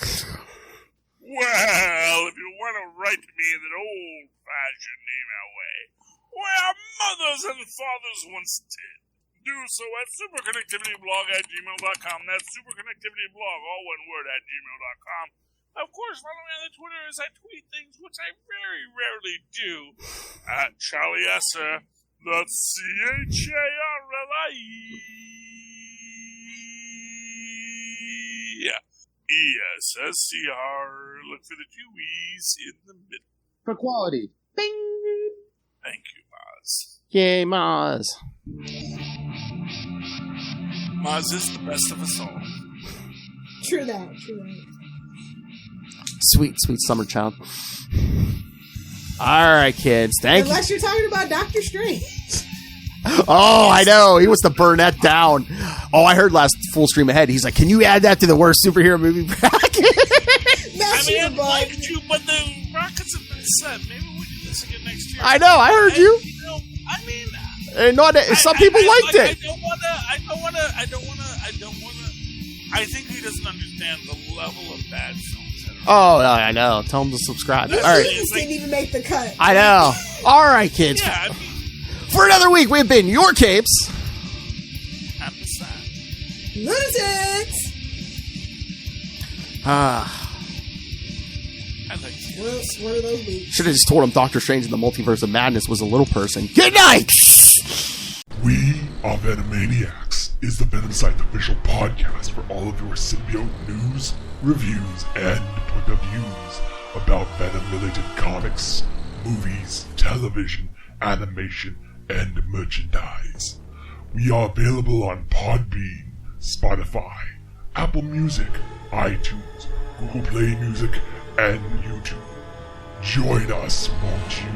Well, if you want to write to me in an old-fashioned email way, where mothers and fathers once did, do so at superconnectivityblog@gmail.com. That's superconnectivityblog, all one word, @gmail.com. Of course, follow me on the Twitter as I tweet things, which I very rarely do, at Charlie Esser. That's CHARLIE. ESSCR. Look for the 2 E's in the middle. For quality. Bing! Thank you, Maz. Yay, Maz. Maz is the best of us all. True that. Sweet summer child. All right, kids. Thank you. Unless you're talking about Doctor Strange. Oh, I know. He wants to burn that down. Oh, I heard last Full Stream Ahead. He's like, can you add that to the worst superhero movie bracket? I'd like to, but the brackets have been set. Maybe we can do this again next year. I know. I heard you. Some people liked it. I don't want to. I think he doesn't understand the level of bad films. Oh, I know. Tell him to subscribe. All right. Didn't even make the cut. I know. All right, kids. Yeah, for another week, we've been your Capes. Lunatics! I like it. Well, one of those weeks. Should have just told him Doctor Strange in the Multiverse of Madness was a little person. Good night! We Are Venomaniacs is the Venom Site's official podcast for all of your symbiote news, reviews, and point of views about Venom-related comics, movies, television, animation, and merchandise. We are available on Podbean, Spotify, Apple Music, iTunes, Google Play Music, and YouTube. Join us, won't you?